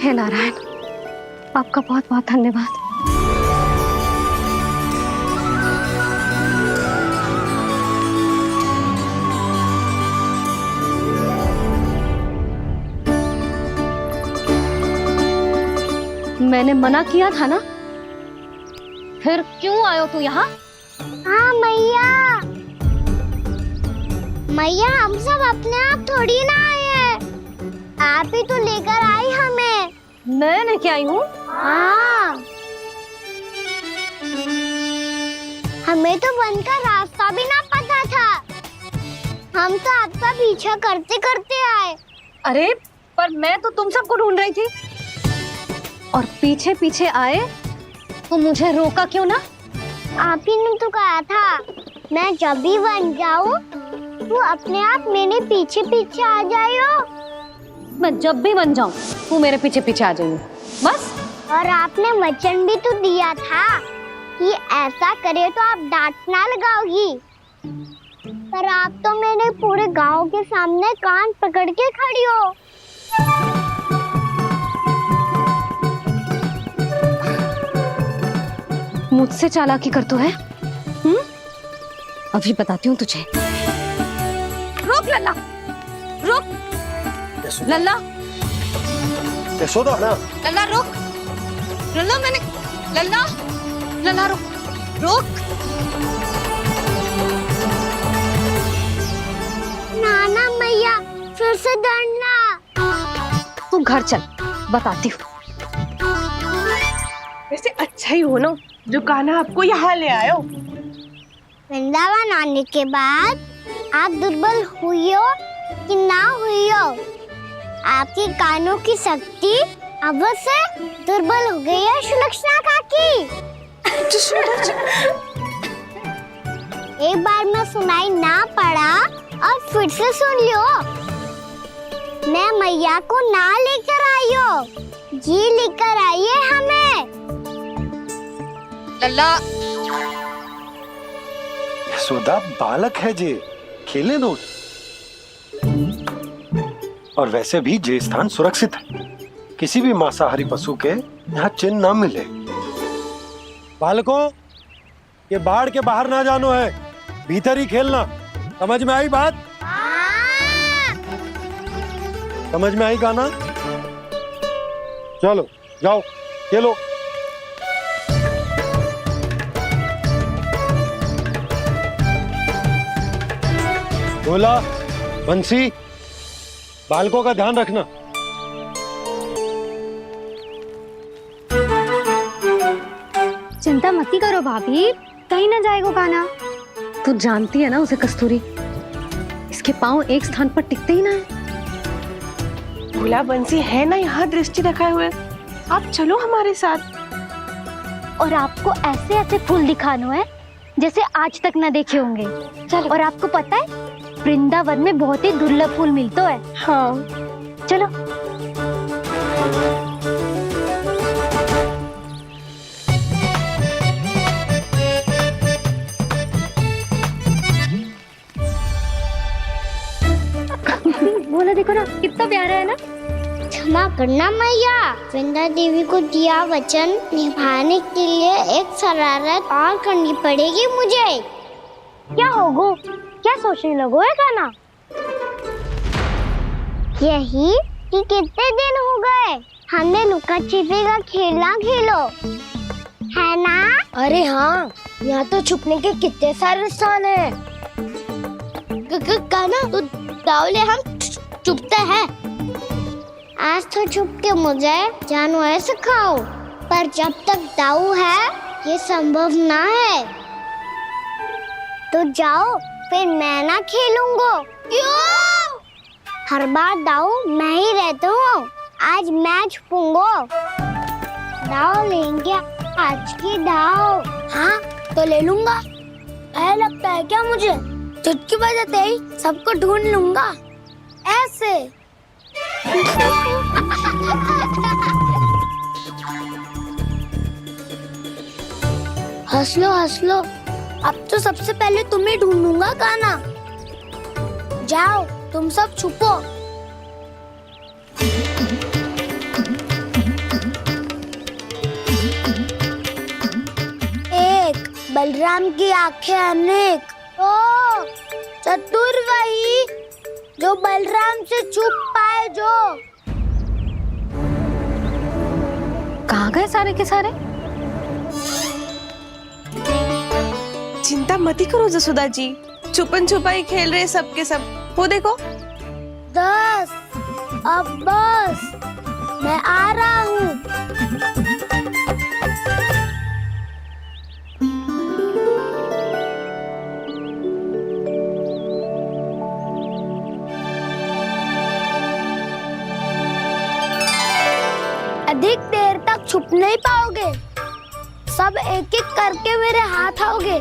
हे नारायण, आपका बहुत बहुत धन्यवाद। मैंने मना किया था ना, फिर क्यों आयो तू यहाँ? हाँ मैया, मैया हम सब अपने आप थोड़ी ना आए हैं, आप ही तो लेकर आई हमें। मैं लेके आई हूँ? हाँ, हमें तो वन का रास्ता भी ना पता था, हम तो आपका पीछा करते करते आए। अरे पर मैं तो तुम सबको ढूंढ रही थी, और पीछे पीछे आए तो मुझे रोका क्यों ना? आप ही ने तो कहा था मैं जब भी बन जाऊं तू अपने आप मेरे पीछे पीछे आ जाइयो। मैं जब भी बन जाऊं तू मेरे पीछे पीछे आ जाइयो, बस। और आपने वचन भी तो दिया था कि ऐसा करे तो आप डांट ना लगाओगी, पर आप तो मेरे पूरे गांव के सामने कान पकड़ के खड़ी हो। मुझसे चालाकी कर तो है? अभी बताती हूँ तुझे। रुक लल्ला, रुक लल्ला, यशोदा ना, लल्ला रुक, लल्ला मैंने, लल्ला, लल्ला रुक, रुक। नाना मैया फिर से डरना। तू घर चल, बताती हूँ। वैसे अच्छा ही हो ना जो कान्हा आपको यहाँ ले आयो। वृंदावन आने के बाद आप दुर्बल हुई हो कि ना हुई हो, आपके कानों की शक्ति अब से दुर्बल हो गई है सुलक्षणा काकी। एक बार में सुनाई ना पड़ा और फिर से सुन लो। मैं मैया को ना लेकर आई हो, जी लेकर आई है हमें। लल्ला, यशोदा बालक है जे, खेले दो। और वैसे भी जे स्थान सुरक्षित है, किसी भी मांसाहारी पशु के यहाँ चिन्ह ना मिले। बालकों, ये बाढ़ के बाहर ना जानो है, भीतर ही खेलना। समझ में आई बात? समझ में आई गाना? चलो जाओ खेलो। भोला, बंसी, बालकों का ध्यान रखना। चिंता मती करो भाभी, कहीं ना जाएगा कान्हा। तू जानती है ना उसे कस्तूरी, इसके पांव एक स्थान पर टिकते ही ना है। भोला बंसी है ना यहाँ दृष्टि रखाए हुए, आप चलो हमारे साथ। और आपको ऐसे ऐसे फूल दिखानो है जैसे आज तक ना देखे होंगे। चलो। और आपको पता है वृंदावन में बहुत ही दुर्लभ फूल मिलते हैं। हाँ चलो। बोला देखो ना कितना प्यारा है ना। क्षमा करना मैया, वृंदा देवी को दिया वचन निभाने के लिए एक शरारत और करनी पड़ेगी मुझे। क्या होगो, क्या सोचने लगो है कान्हा? यही कि कितने दिन हो गए हमने लुका छिपी का खेलना खेलो, है ना? अरे हाँ, यहाँ तो छुपने के कितने सारे स्थान है। कान्हा तो दावले हम छुपते हैं। आज तो छुप के मुझे जानवर सिखाओ, पर जब तक दाऊ है ये संभव ना है। तो जाओ, फिर मैं ना खेलूंगा। क्यों? हर बार दाऊ मैं ही रहता हूँ, आज मैं छुपूंगा। दाऊ लेंगे आज की दाऊ। हाँ तो ले लूंगा। ऐसा लगता है क्या मुझे? चुटकी बजाते ही सबको ढूंढ लूंगा ऐसे। हंस लो, अब तो सबसे पहले तुम्हें ढूंढूंगा कान्हा। जाओ तुम सब छुपो। एक बलराम की आंखें अनेक, तो चतुर वही जो बलराम से छुप पाए। जो कहाँ गए सारे के सारे? चिंता मती करो जसोदा जी, छुपन छुपाई खेल रहे सबके सब। वो देखो 10 अब बस, मैं आ रहा हूँ। अधिक देर तक छुप नहीं पाओगे, सब एक एक करके मेरे हाथ आओगे।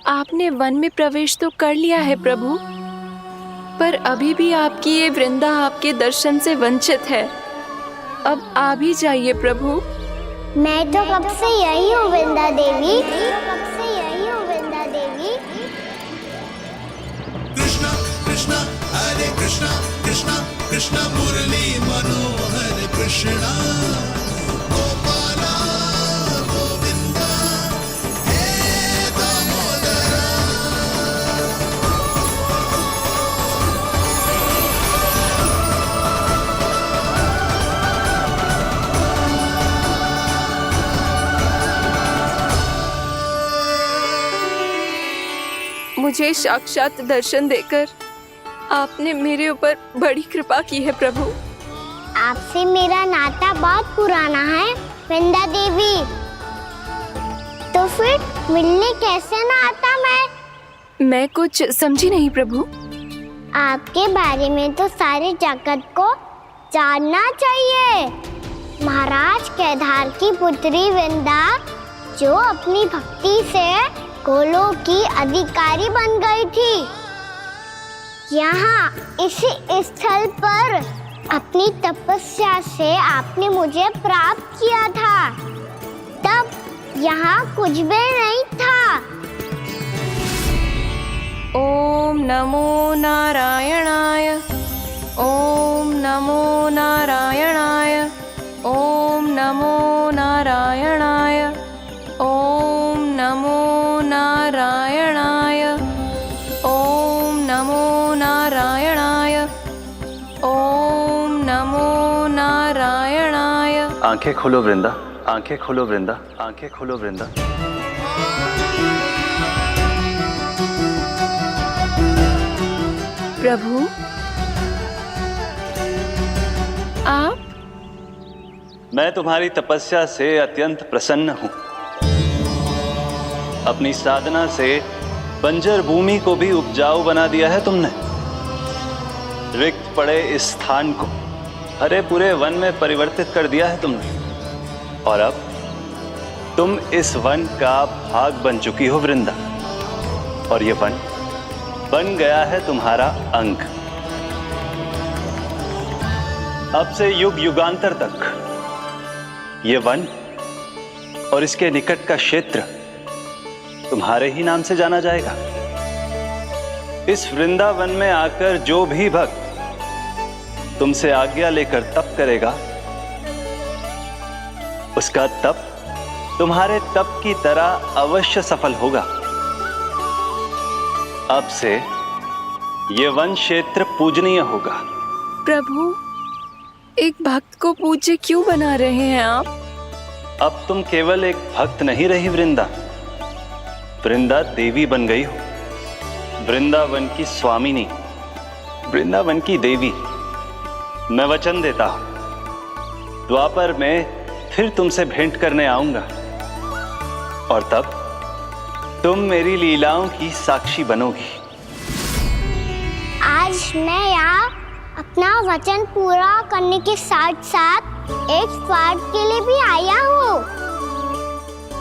आपने वन में प्रवेश तो कर लिया है प्रभु, पर अभी भी आपकी ये वृंदा आपके दर्शन से वंचित है। अब आ भी जाइए प्रभु। मैं तो कब से यही हूँ वृंदा देवी, कब से यही हूँ वृंदा देवी। कृष्णा कृष्णा हरे कृष्णा कृष्णा कृष्णा मुरली मनोहर कृष्णा गोपाला गोविंदा हे दामोदरा। मुझे साक्षात दर्शन देकर आपने मेरे ऊपर बड़ी कृपा की है प्रभु। आपसे मेरा नाता बहुत पुराना है वृंदा देवी, तो फिर मिलने कैसे ना आता मैं कुछ समझी नहीं प्रभु। आपके बारे में तो सारे जगत को जानना चाहिए। महाराज केदार की पुत्री वृंदा, जो अपनी भक्ति से गोलों की अधिकारी बन गई थी, यहाँ इसी स्थल पर अपनी तपस्या से आपने मुझे प्राप्त किया था। तब यहाँ कुछ भी नहीं था। ओम नमो नारायणाय, ओम नमो नारायणाय, ओम नमो नारायणाय, ओम नमो नारायणाय, ओम नमो नारायणाय, ओम नमो नारायणाय। आंखें खोलो वृंदा, आंखें खोलो वृंदा, आंखें खोलो वृंदा। प्रभु आप? मैं तुम्हारी तपस्या से अत्यंत प्रसन्न हूं। अपनी साधना से बंजर भूमि को भी उपजाऊ बना दिया है तुमने। रिक्त पड़े इस स्थान को हरे पूरे वन में परिवर्तित कर दिया है तुमने। और अब तुम इस वन का भाग बन चुकी हो वृंदा, और ये वन बन गया है तुम्हारा अंग। अब से युग युगांतर तक ये वन और इसके निकट का क्षेत्र तुम्हारे ही नाम से जाना जाएगा। इस वृंदावन में आकर जो भी भक्त तुमसे आज्ञा लेकर तप करेगा, उसका तप तुम्हारे तप की तरह अवश्य सफल होगा। अब से ये वन क्षेत्र पूजनीय होगा। प्रभु, एक भक्त को पूज्य क्यों बना रहे हैं आप? अब तुम केवल एक भक्त नहीं रही वृंदा, वृंदा देवी बन गई हो। वृंदावन की स्वामिनी, वृंदावन की देवी। मैं वचन देता हूं, द्वापर में फिर तुमसे भेंट करने आऊंगा, और तब तुम मेरी लीलाओं की साक्षी बनोगी। आज मैं यहाँ अपना वचन पूरा करने के साथ साथ एक स्वार्थ के लिए भी आया हूँ।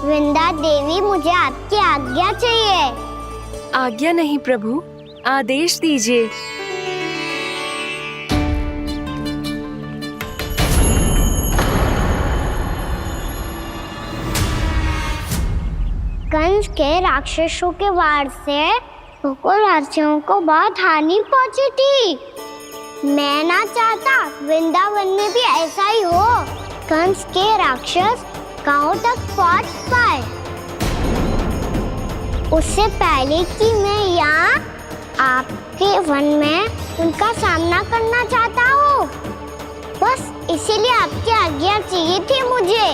वृंदा देवी, मुझे आपकी आज्ञा चाहिए। आज्ञा नहीं प्रभु, आदेश दीजिए। कंस के राक्षसों के वार से गोकुलवासियों को बहुत हानि पहुंची थी। मैं ना चाहता वृंदावन में भी ऐसा ही हो। कंस के राक्षस गांव तक पहुंच पाए, उससे पहले कि मैं यहाँ आपके वन में उनका सामना करना चाहता हूँ। बस इसीलिए आपकी आज्ञा चाहिए थी मुझे।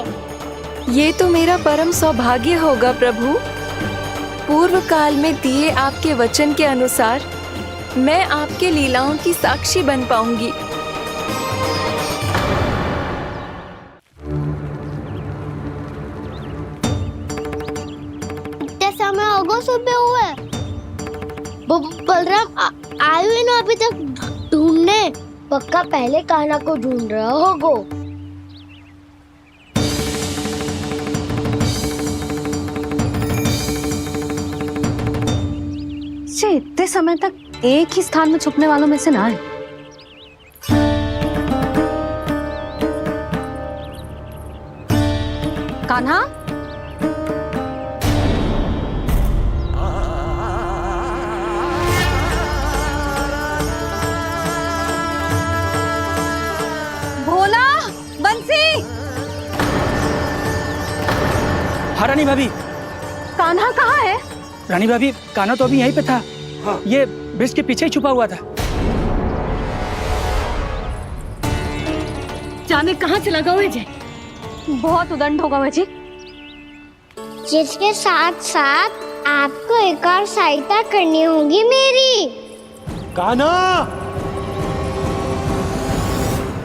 ये तो मेरा परम सौभाग्य होगा प्रभु। पूर्व काल में दिए आपके वचन के अनुसार मैं आपके लीलाओं की साक्षी बन पाऊंगी। इतना समय होगा सुबह हुए, बलराम आए हुए ना अभी तक ढूंढने। पक्का पहले कान्हा को ढूंढ रहा होगा। इतने समय तक एक ही स्थान में छुपने वालों में से ना है। कान्हा, भोला, बंसी। हाँ रानी भाभी। कान्हा कहाँ है? रानी भाभी, कान्हा तो अभी यहीं पे था। हाँ। ये ब्रिज के पीछे ही छुपा हुआ था। जाने कहाँ चला गया है? बहुत उदंड होगा जी। जिसके साथ साथ आपको एक और सहायता करनी होगी मेरी। कान्हा,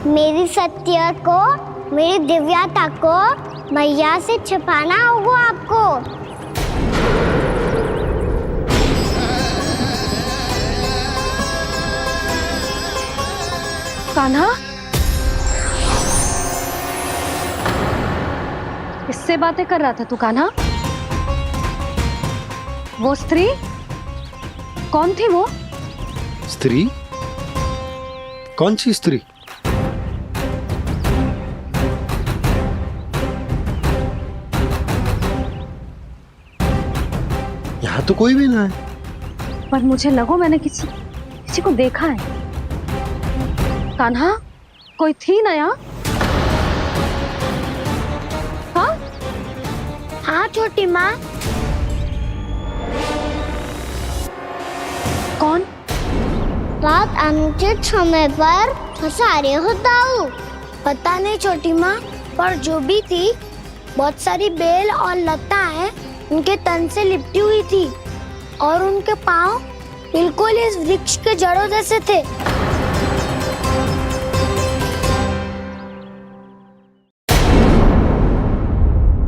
मेरी सत्य को, मेरी दिव्यता को मैया से छिपाना होगा आपको। कान्हा, किससे बातें कर रहा था तू कान्हा? वो स्त्री कौन थी? वो स्त्री? कौन सी स्त्री? यहाँ तो कोई भी ना है। पर मुझे लगो मैंने किसी को देखा है। कान्हा, कोई थी ना यहाँ? हाँ? हाँ छोटी माँ। कौन? बहुत अनुचित समय पर फंसारे होता हूँ। पता नहीं छोटी माँ, पर जो भी थी बहुत सारी बेल और लता है उनके तन से लिपटी हुई थी और उनके पाँव बिल्कुल इस वृक्ष के जड़ों जैसे थे।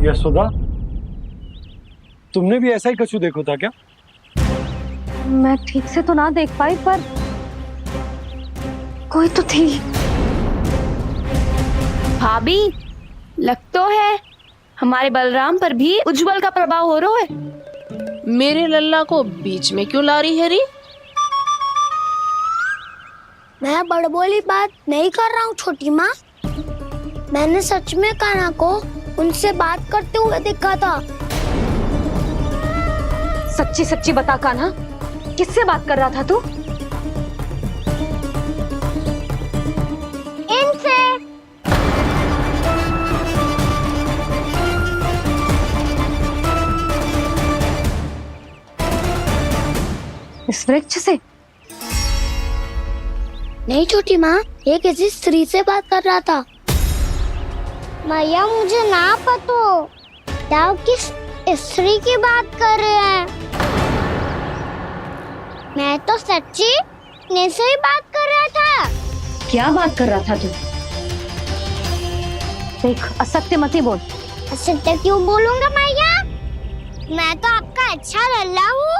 यशोदा, तुमने भी ऐसा ही कछु देखो था क्या? मैं ठीक से तो ना देख पाई, पर कोई तो थी। भाभी, लग तो है हमारे बलराम पर भी उज्जवल का प्रभाव हो रहा है। मेरे लल्ला को बीच में क्यों ला रही है री? मैं बड़बोली बात नहीं कर रहा हूँ छोटी माँ। मैंने सच में कान्हा को उनसे बात करते हुए देखा था। सच्ची सच्ची बता कान्हा, किससे बात कर रहा था तू? इनसे। इस वृक्ष से? नहीं छोटी माँ, ये किसी स्त्री से बात कर रहा था। मैया मुझे ना पता आप किस स्त्री की बात कर रहे हैं। मैं तो सच्ची ने से ही बात कर रहा था। क्या बात कर रहा था तू? देख, असत्य मत ही बोल। असत्य क्यों बोलूंगा मैया? मैं तो आपका अच्छा लल्ला हूँ।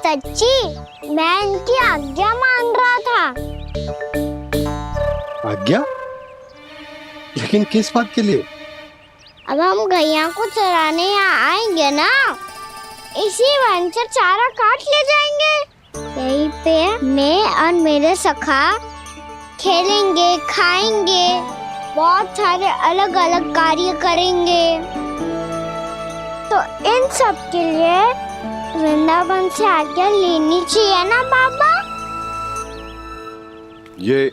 सच्ची मैं इनकी आज्ञा मान रहा था। आज्ञा? लेकिन किस बात के लिए? अब हम गैया को चराने यहाँ आएंगे ना, इसी वन से चारा काट ले जाएंगे। यहीं पे मैं और मेरे सखा खेलेंगे, खाएंगे, बहुत सारे अलग अलग कार्य करेंगे। तो इन सब के लिए वृंदावन से आज्ञा लेनी चाहिए ना बाबा? ये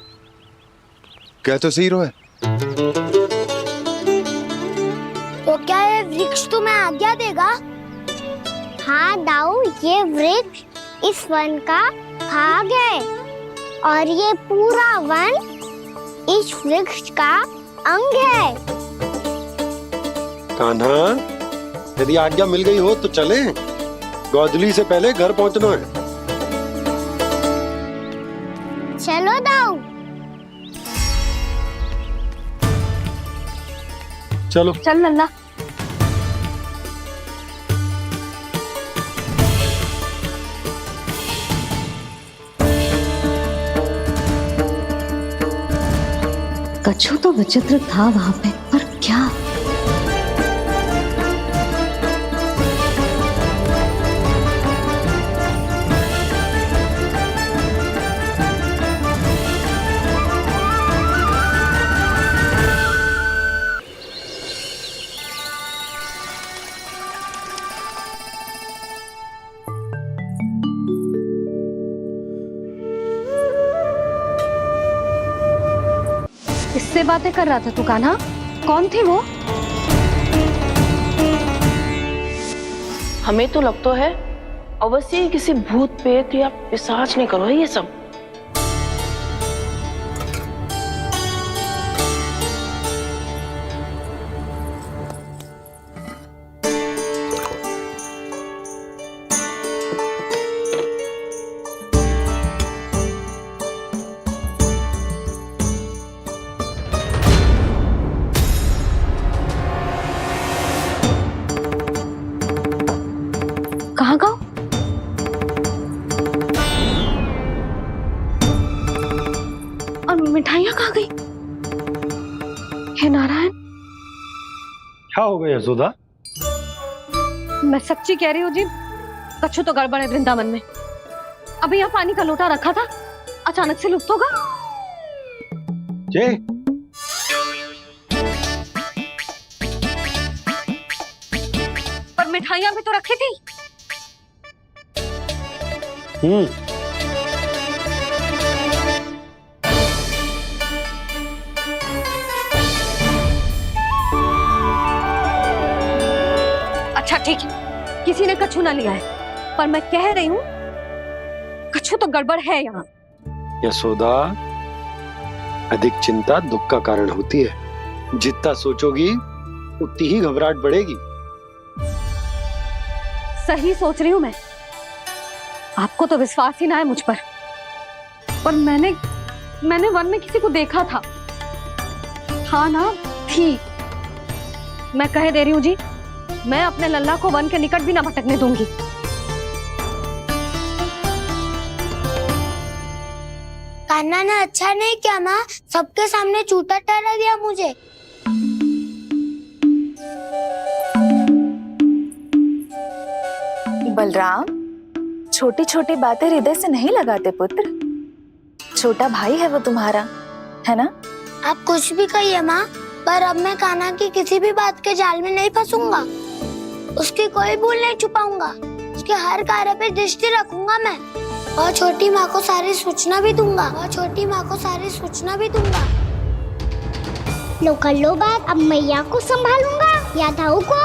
क्या तो सही रो है। तो क्या ये वृक्ष तुम्हें आज्ञा देगा? हाँ दाऊ, ये वृक्ष इस वन का भाग है और ये पूरा वन इस वृक्ष का अंग है। कान्हा, यदि आज्ञा मिल गई हो तो चले। गोधूली से पहले घर पहुंचना है। चलो दाऊ। चलो चल लल्ला। कछु तो विचित्र था वहां पे, पर क्या? किससे बातें कर रहा था तू कान्हा? कौन थी वो? हमें तो लगता है अवश्य ही किसी भूत प्रेत या पिशाच ने करो है ये सब। कहाँ गाँव? और मिठाइयाँ कहाँ गई? हे नारायण, क्या हो गया यशोदा? मैं सच्ची कह रही हूँ जी, कछु तो गड़बड़ है वृंदावन में। अभी यहाँ पानी का लोटा रखा था, अचानक से लुप्त होगा। जय, पर मिठाइयाँ भी तो रखी थी। अच्छा ठीक है, किसी ने कछु ना लिया है, पर मैं कह रही हूँ कछु तो गड़बड़ है यहाँ। यशोदा, अधिक चिंता दुख का कारण होती है। जितना सोचोगी उतनी ही घबराहट बढ़ेगी। सही सोच रही हूँ मैं। आपको तो विश्वास ही ना है मुझ पर मैंने वन में किसी को देखा था। हाँ ना, थी। मैं कह दे रही हूँ जी, मैं अपने लल्ला को वन के निकट भी ना भटकने दूंगी। कान्हा ने अच्छा नहीं किया माँ, सबके सामने चूता ठहरा दिया मुझे। बलराम, छोटी छोटी बातें हृदय से नहीं लगाते पुत्र। छोटा भाई है वो तुम्हारा, है ना? आप कुछ भी कहिए माँ, पर अब मैं कान्हा की किसी भी बात के जाल में नहीं फंसूंगा। उसकी कोई भूल नहीं छुपाऊंगा। उसके हर कार्य पे दृष्टि रखूंगा मैं, और छोटी माँ को सारी सूचना भी दूंगा। लो कर लो बात, अब मैया को संभालूंगा या दाऊ को।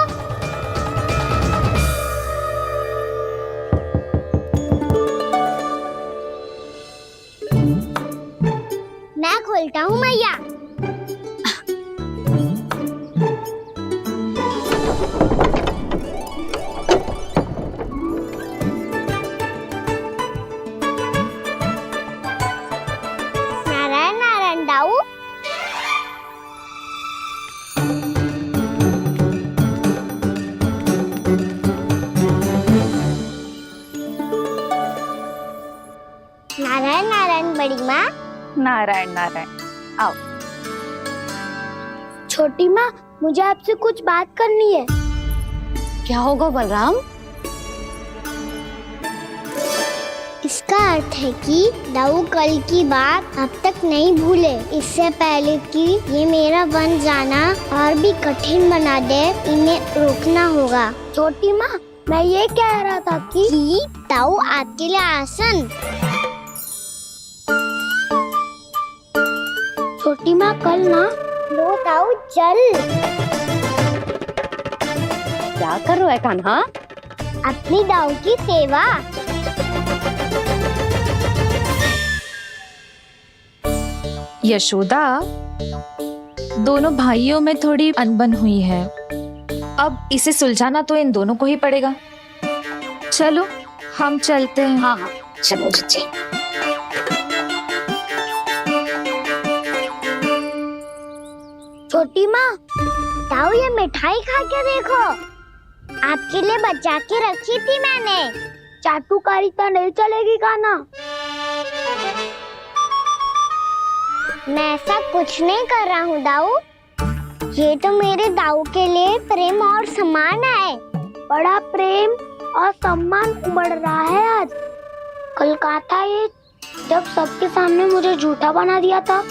मैं खोलता हूँ मैया। नारायण नारायण दाऊ। नारायण नारायण बड़ी माँ। नारायण नारायण, आओ। छोटी माँ, मुझे आपसे कुछ बात करनी है। क्या होगा बलराम? इसका अर्थ है कि दाऊ कल की बात अब तक नहीं भूले। इससे पहले कि ये मेरा वन जाना और भी कठिन बना दे, इन्हें रोकना होगा। छोटी माँ, मैं ये कह रहा था कि दाऊ आपके लिए आसन। छोटी माँ, कल ना लो दाऊ चल। क्या कर रहा है कान्हा? अपनी दाऊ की सेवा। यशोदा, दोनों भाइयों में थोड़ी अनबन हुई है। अब इसे सुलझाना तो इन दोनों को ही पड़ेगा। चलो हम चलते हैं। हाँ हाँ चलो जी। छोटी माँ, ताऊ ये मिठाई खा के देखो, आपके लिए बचा के रखी थी मैंने। चाटुकारी तो नहीं चलेगी काना। मैं ऐसा कुछ नहीं कर रहा हूँ दाऊ, ये तो मेरे दाऊ के लिए प्रेम और सम्मान है। बड़ा प्रेम और सम्मान उमड़ रहा है आज। कल कहा था ये जब सबके सामने मुझे झूठा बना दिया था।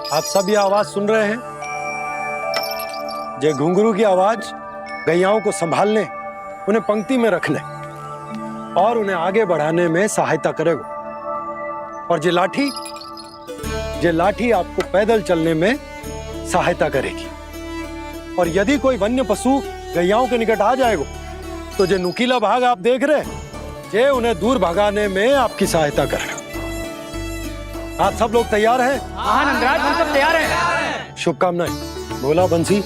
आप सब ये आवाज सुन रहे हैं? ये घुंघरू की आवाज गैयाओं को संभालने, उन्हें पंक्ति में रखने और उन्हें आगे बढ़ाने में सहायता करेगा। और ये लाठी आपको पैदल चलने में सहायता करेगी। और यदि कोई वन्य पशु गैयाओं के निकट आ जाएगा तो जो नुकीला भाग आप देख रहे हैं, ये उन्हें दूर भगाने में आपकी सहायता करेगा। आप सब लोग तैयार हैं? हाँ नंदराज, हम सब तैयार हैं। शुभकामनाएं। बोला बंसी।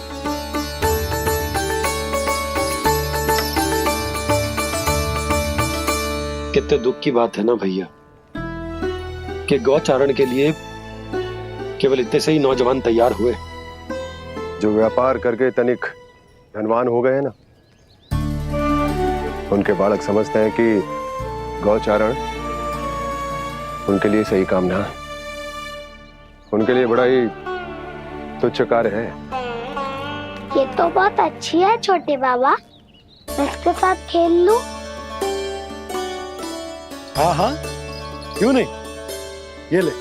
कितने दुख की बात है ना भैया कि गौचारण के लिए केवल इतने से ही नौजवान तैयार हुए। जो व्यापार करके तनिक धनवान हो गए ना, उनके बालक समझते हैं कि गौचारण उनके लिए सही काम ना है, उनके लिए बड़ा ही तुच्छ कार्य है। ये तो बहुत अच्छी है छोटे बाबा, इसके साथ खेल लूं? हाँ हाँ क्यों नहीं, ये ले।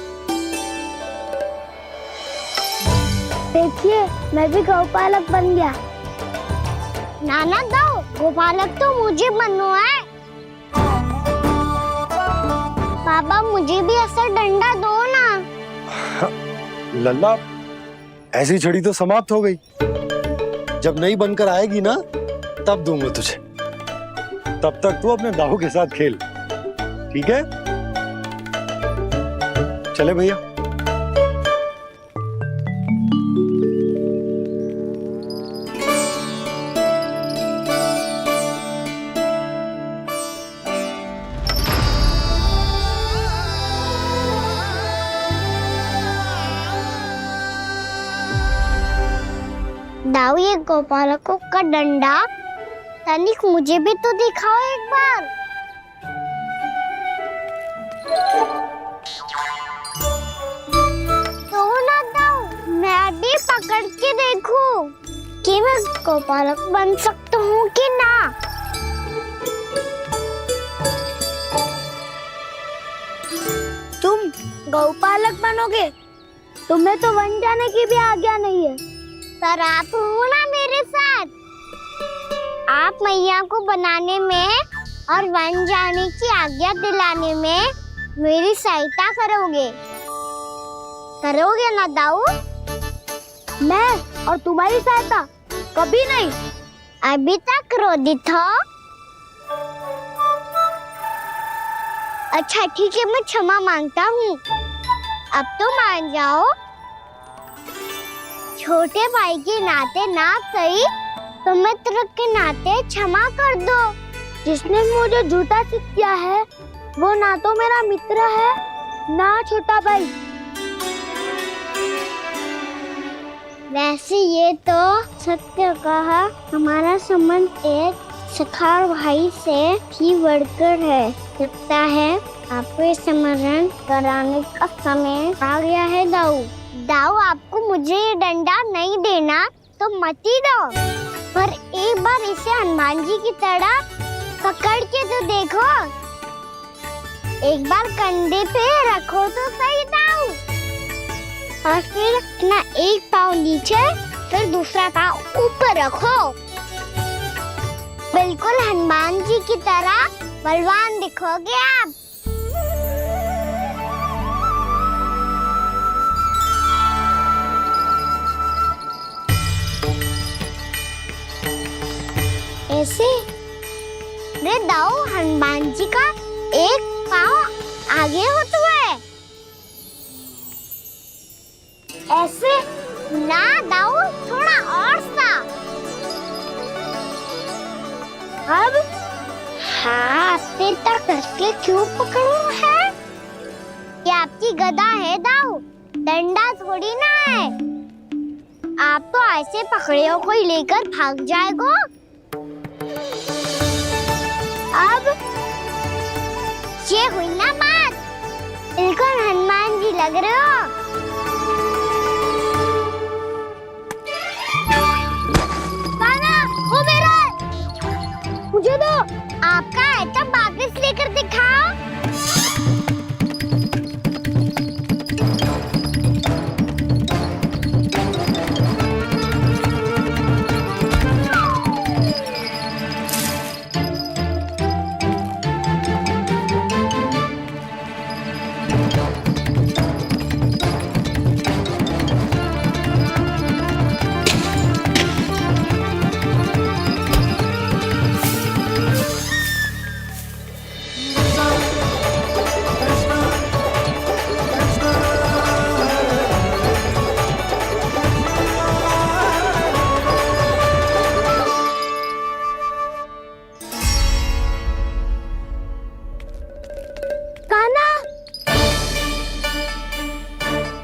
देखिए मैं भी गौपालक बन गया। नाना दो, गौपालक तो मुझे बनना है। बाबा मुझे भी ऐसा डंडा दो ना। लल्ला, ऐसी छड़ी तो समाप्त हो गई। जब नई बनकर आएगी ना तब दूंगा तुझे। तब तक तू अपने दाऊ के साथ खेल, ठीक है? चले भैया। दाऊ ये गोपालकों का डंडा तनिक मुझे भी तो दिखाओ एक बार। तो ना दाऊ, मैं भी पकड़ के देखूं कि मैं गोपालक बन सकता हूँ कि ना। तुम गौपालक बनोगे? तुम्हें तो वन जाने की भी आज्ञा नहीं है, पर आप हो ना मेरे साथ। आप मैया को बनाने में और वन जाने की आज्ञा दिलाने में मेरी सहायता करोगे ना दाऊ? मैं और तुम्हारी सहायता कभी नहीं। अभी तक क्रोधित हो? अच्छा ठीक है, मैं क्षमा मांगता हूँ। अब तो मान जाओ। छोटे भाई के नाते ना सही तो मित्र के नाते क्षमा कर दो। जिसने मुझे झूठा सिद्ध किया है वो ना तो मेरा मित्र है ना छोटा भाई। वैसे ये तो सत्य कहा, हमारा संबंध एक सखा भाई से भी बढ़कर है। लगता है आपको स्मरण कराने का समय आ गया है दाऊ। दाऊ आपको मुझे ये डंडा नहीं देना तो मत ही दो, पर एक बार इसे हनुमान जी की तरह पकड़ के तो देखो। एक बार कंधे पे रखो तो सही दाऊ, और फिर अपना एक पाँव नीचे फिर दूसरा पाँव ऊपर रखो। बिल्कुल हनुमान जी की तरह बलवान दिखोगे आप। ऐसे? रे दाऊ, हनुमान जी का एक पाँव आगे होता है। ऐसे ना दाऊ, थोड़ा और सा। अब हाथ पे तक कसके क्यों पकड़ू है? ये आपकी गदा है दाऊ, डंडा थोड़ी ना है। आप तो ऐसे पकड़े हो कोई लेकर भाग जाएगा। अब ये हुई ना बात, बिल्कुल हनुमान जी लग रहे हो। कान्हा, वो मेरा है। मुझे दो। आपका है तो वापस लेकर दिखाओ।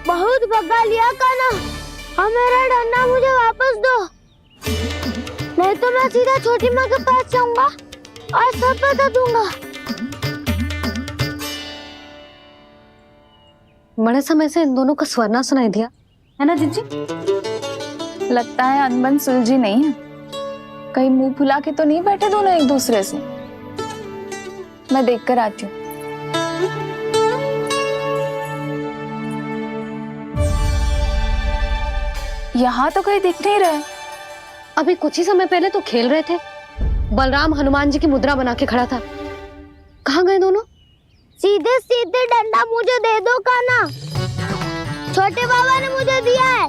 बहुत भगा लिया कान्हा, अब मेरा डंडा मुझे वापस दो, नहीं तो मैं सीधा छोटी माँ के पास जाऊंगा और सब बता दूंगा। बड़े समय से इन दोनों का स्वरना सुनाई दिया है ना जीजी? लगता है अनबन सुलझी नहीं है। कहीं मुंह फुला के तो नहीं बैठे दोनों एक दूसरे से। मैं देखकर आती हूँ। यहाँ तो कहीं दिख नहीं रहा। अभी कुछ ही समय पहले तो खेल रहे थे। बलराम हनुमान जी की मुद्रा बना के खड़ा था। कहाँ गए दोनों? सीधे सीधे डंडा मुझे दे दो कान्हा, छोटे बाबा ने मुझे दिया है,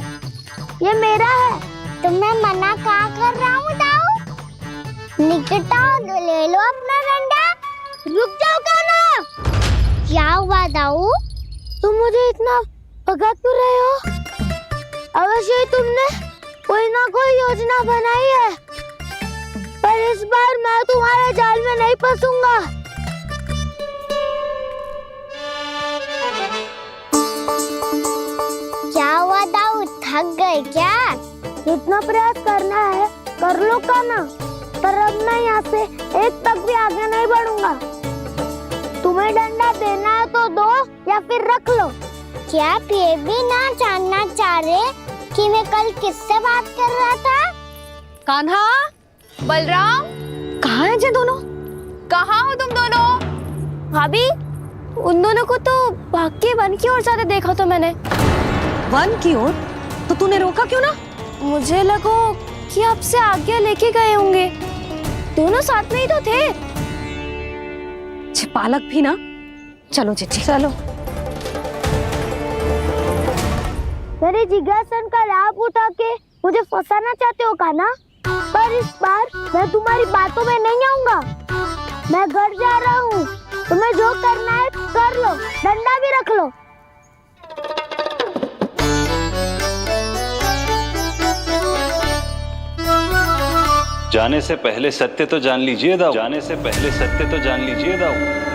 ये मेरा है। तो मैं मना कहाँ कर रहा हूँ दाऊ? निकट आओ, ले लो अपना डंडा। रुक जाओ कान्हा। क्या हुआ दाऊ? तुम मुझे इतना भगा क्यों रहे हो? अवश्य ही तुमने कोई ना कोई योजना बनाई है, पर इस बार मैं तुम्हारे जाल में नहीं फंसूंगा। क्या हुआ दाऊ, थक गए क्या? इतना प्रयास करना है कर लो कान्हा, पर अब मैं यहाँ से एक तक भी आगे नहीं बढ़ूंगा। तुम्हें डंडा देना है तो दो या फिर रख लो। क्या आप ये भी ना जानना चाह रहे कि मैं कल किससे बात कर रहा था? कान्हा, बलराम, कहाँ हैं ये दोनों? कहाँ हो तुम दोनों? भाभी, उन दोनों को तो भाग के वन की ओर जाते देखा तो मैंने। वन की ओर? तो तूने रोका क्यों ना? मुझे लगा कि आपसे आज्ञा लेके गए होंगे। दोनों साथ में ही तो थे। पालक भी ना। चलो जीजी, चलो। मेरे जिज्ञासन का लाभ उठा के मुझे फंसाना चाहते हो कान्हा, पर इस बार मैं तुम्हारी बातों में नहीं आऊंगा। मैं घर जा रहा हूँ, तुम्हें जो करना है कर लो, डंडा भी रख लो। जाने से पहले सत्य तो जान लीजिए दाऊ, जाने से पहले सत्य तो जान लीजिए दाऊ।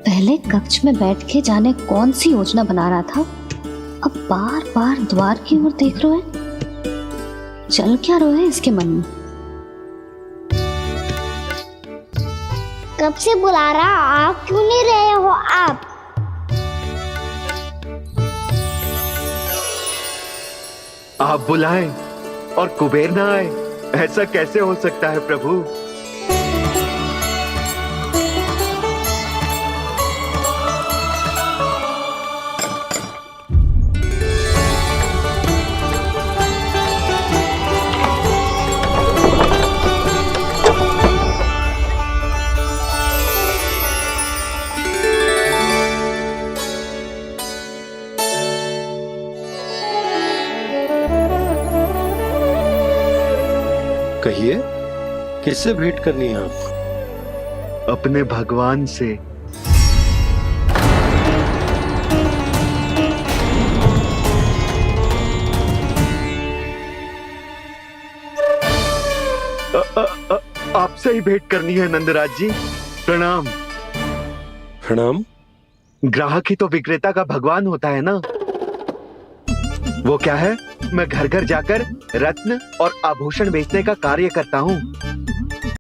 पहले कक्ष में बैठ के जाने कौन सी योजना बना रहा था, अब बार बार द्वार की ओर देख रहे हैं। चल क्या रहे इसके मन में? कब से बुला रहा, आप क्यों नहीं रहे हो? आप आप बुलाएं और कुबेर ना आए, ऐसा कैसे हो सकता है प्रभु? कहिए, किससे भेंट करनी है आपको? अपने भगवान से। आपसे ही भेंट करनी है नंदराज जी। प्रणाम। प्रणाम। ग्राहक ही तो विक्रेता का भगवान होता है ना। वो क्या है, मैं घर घर जाकर रत्न और आभूषण बेचने का कार्य करता हूँ।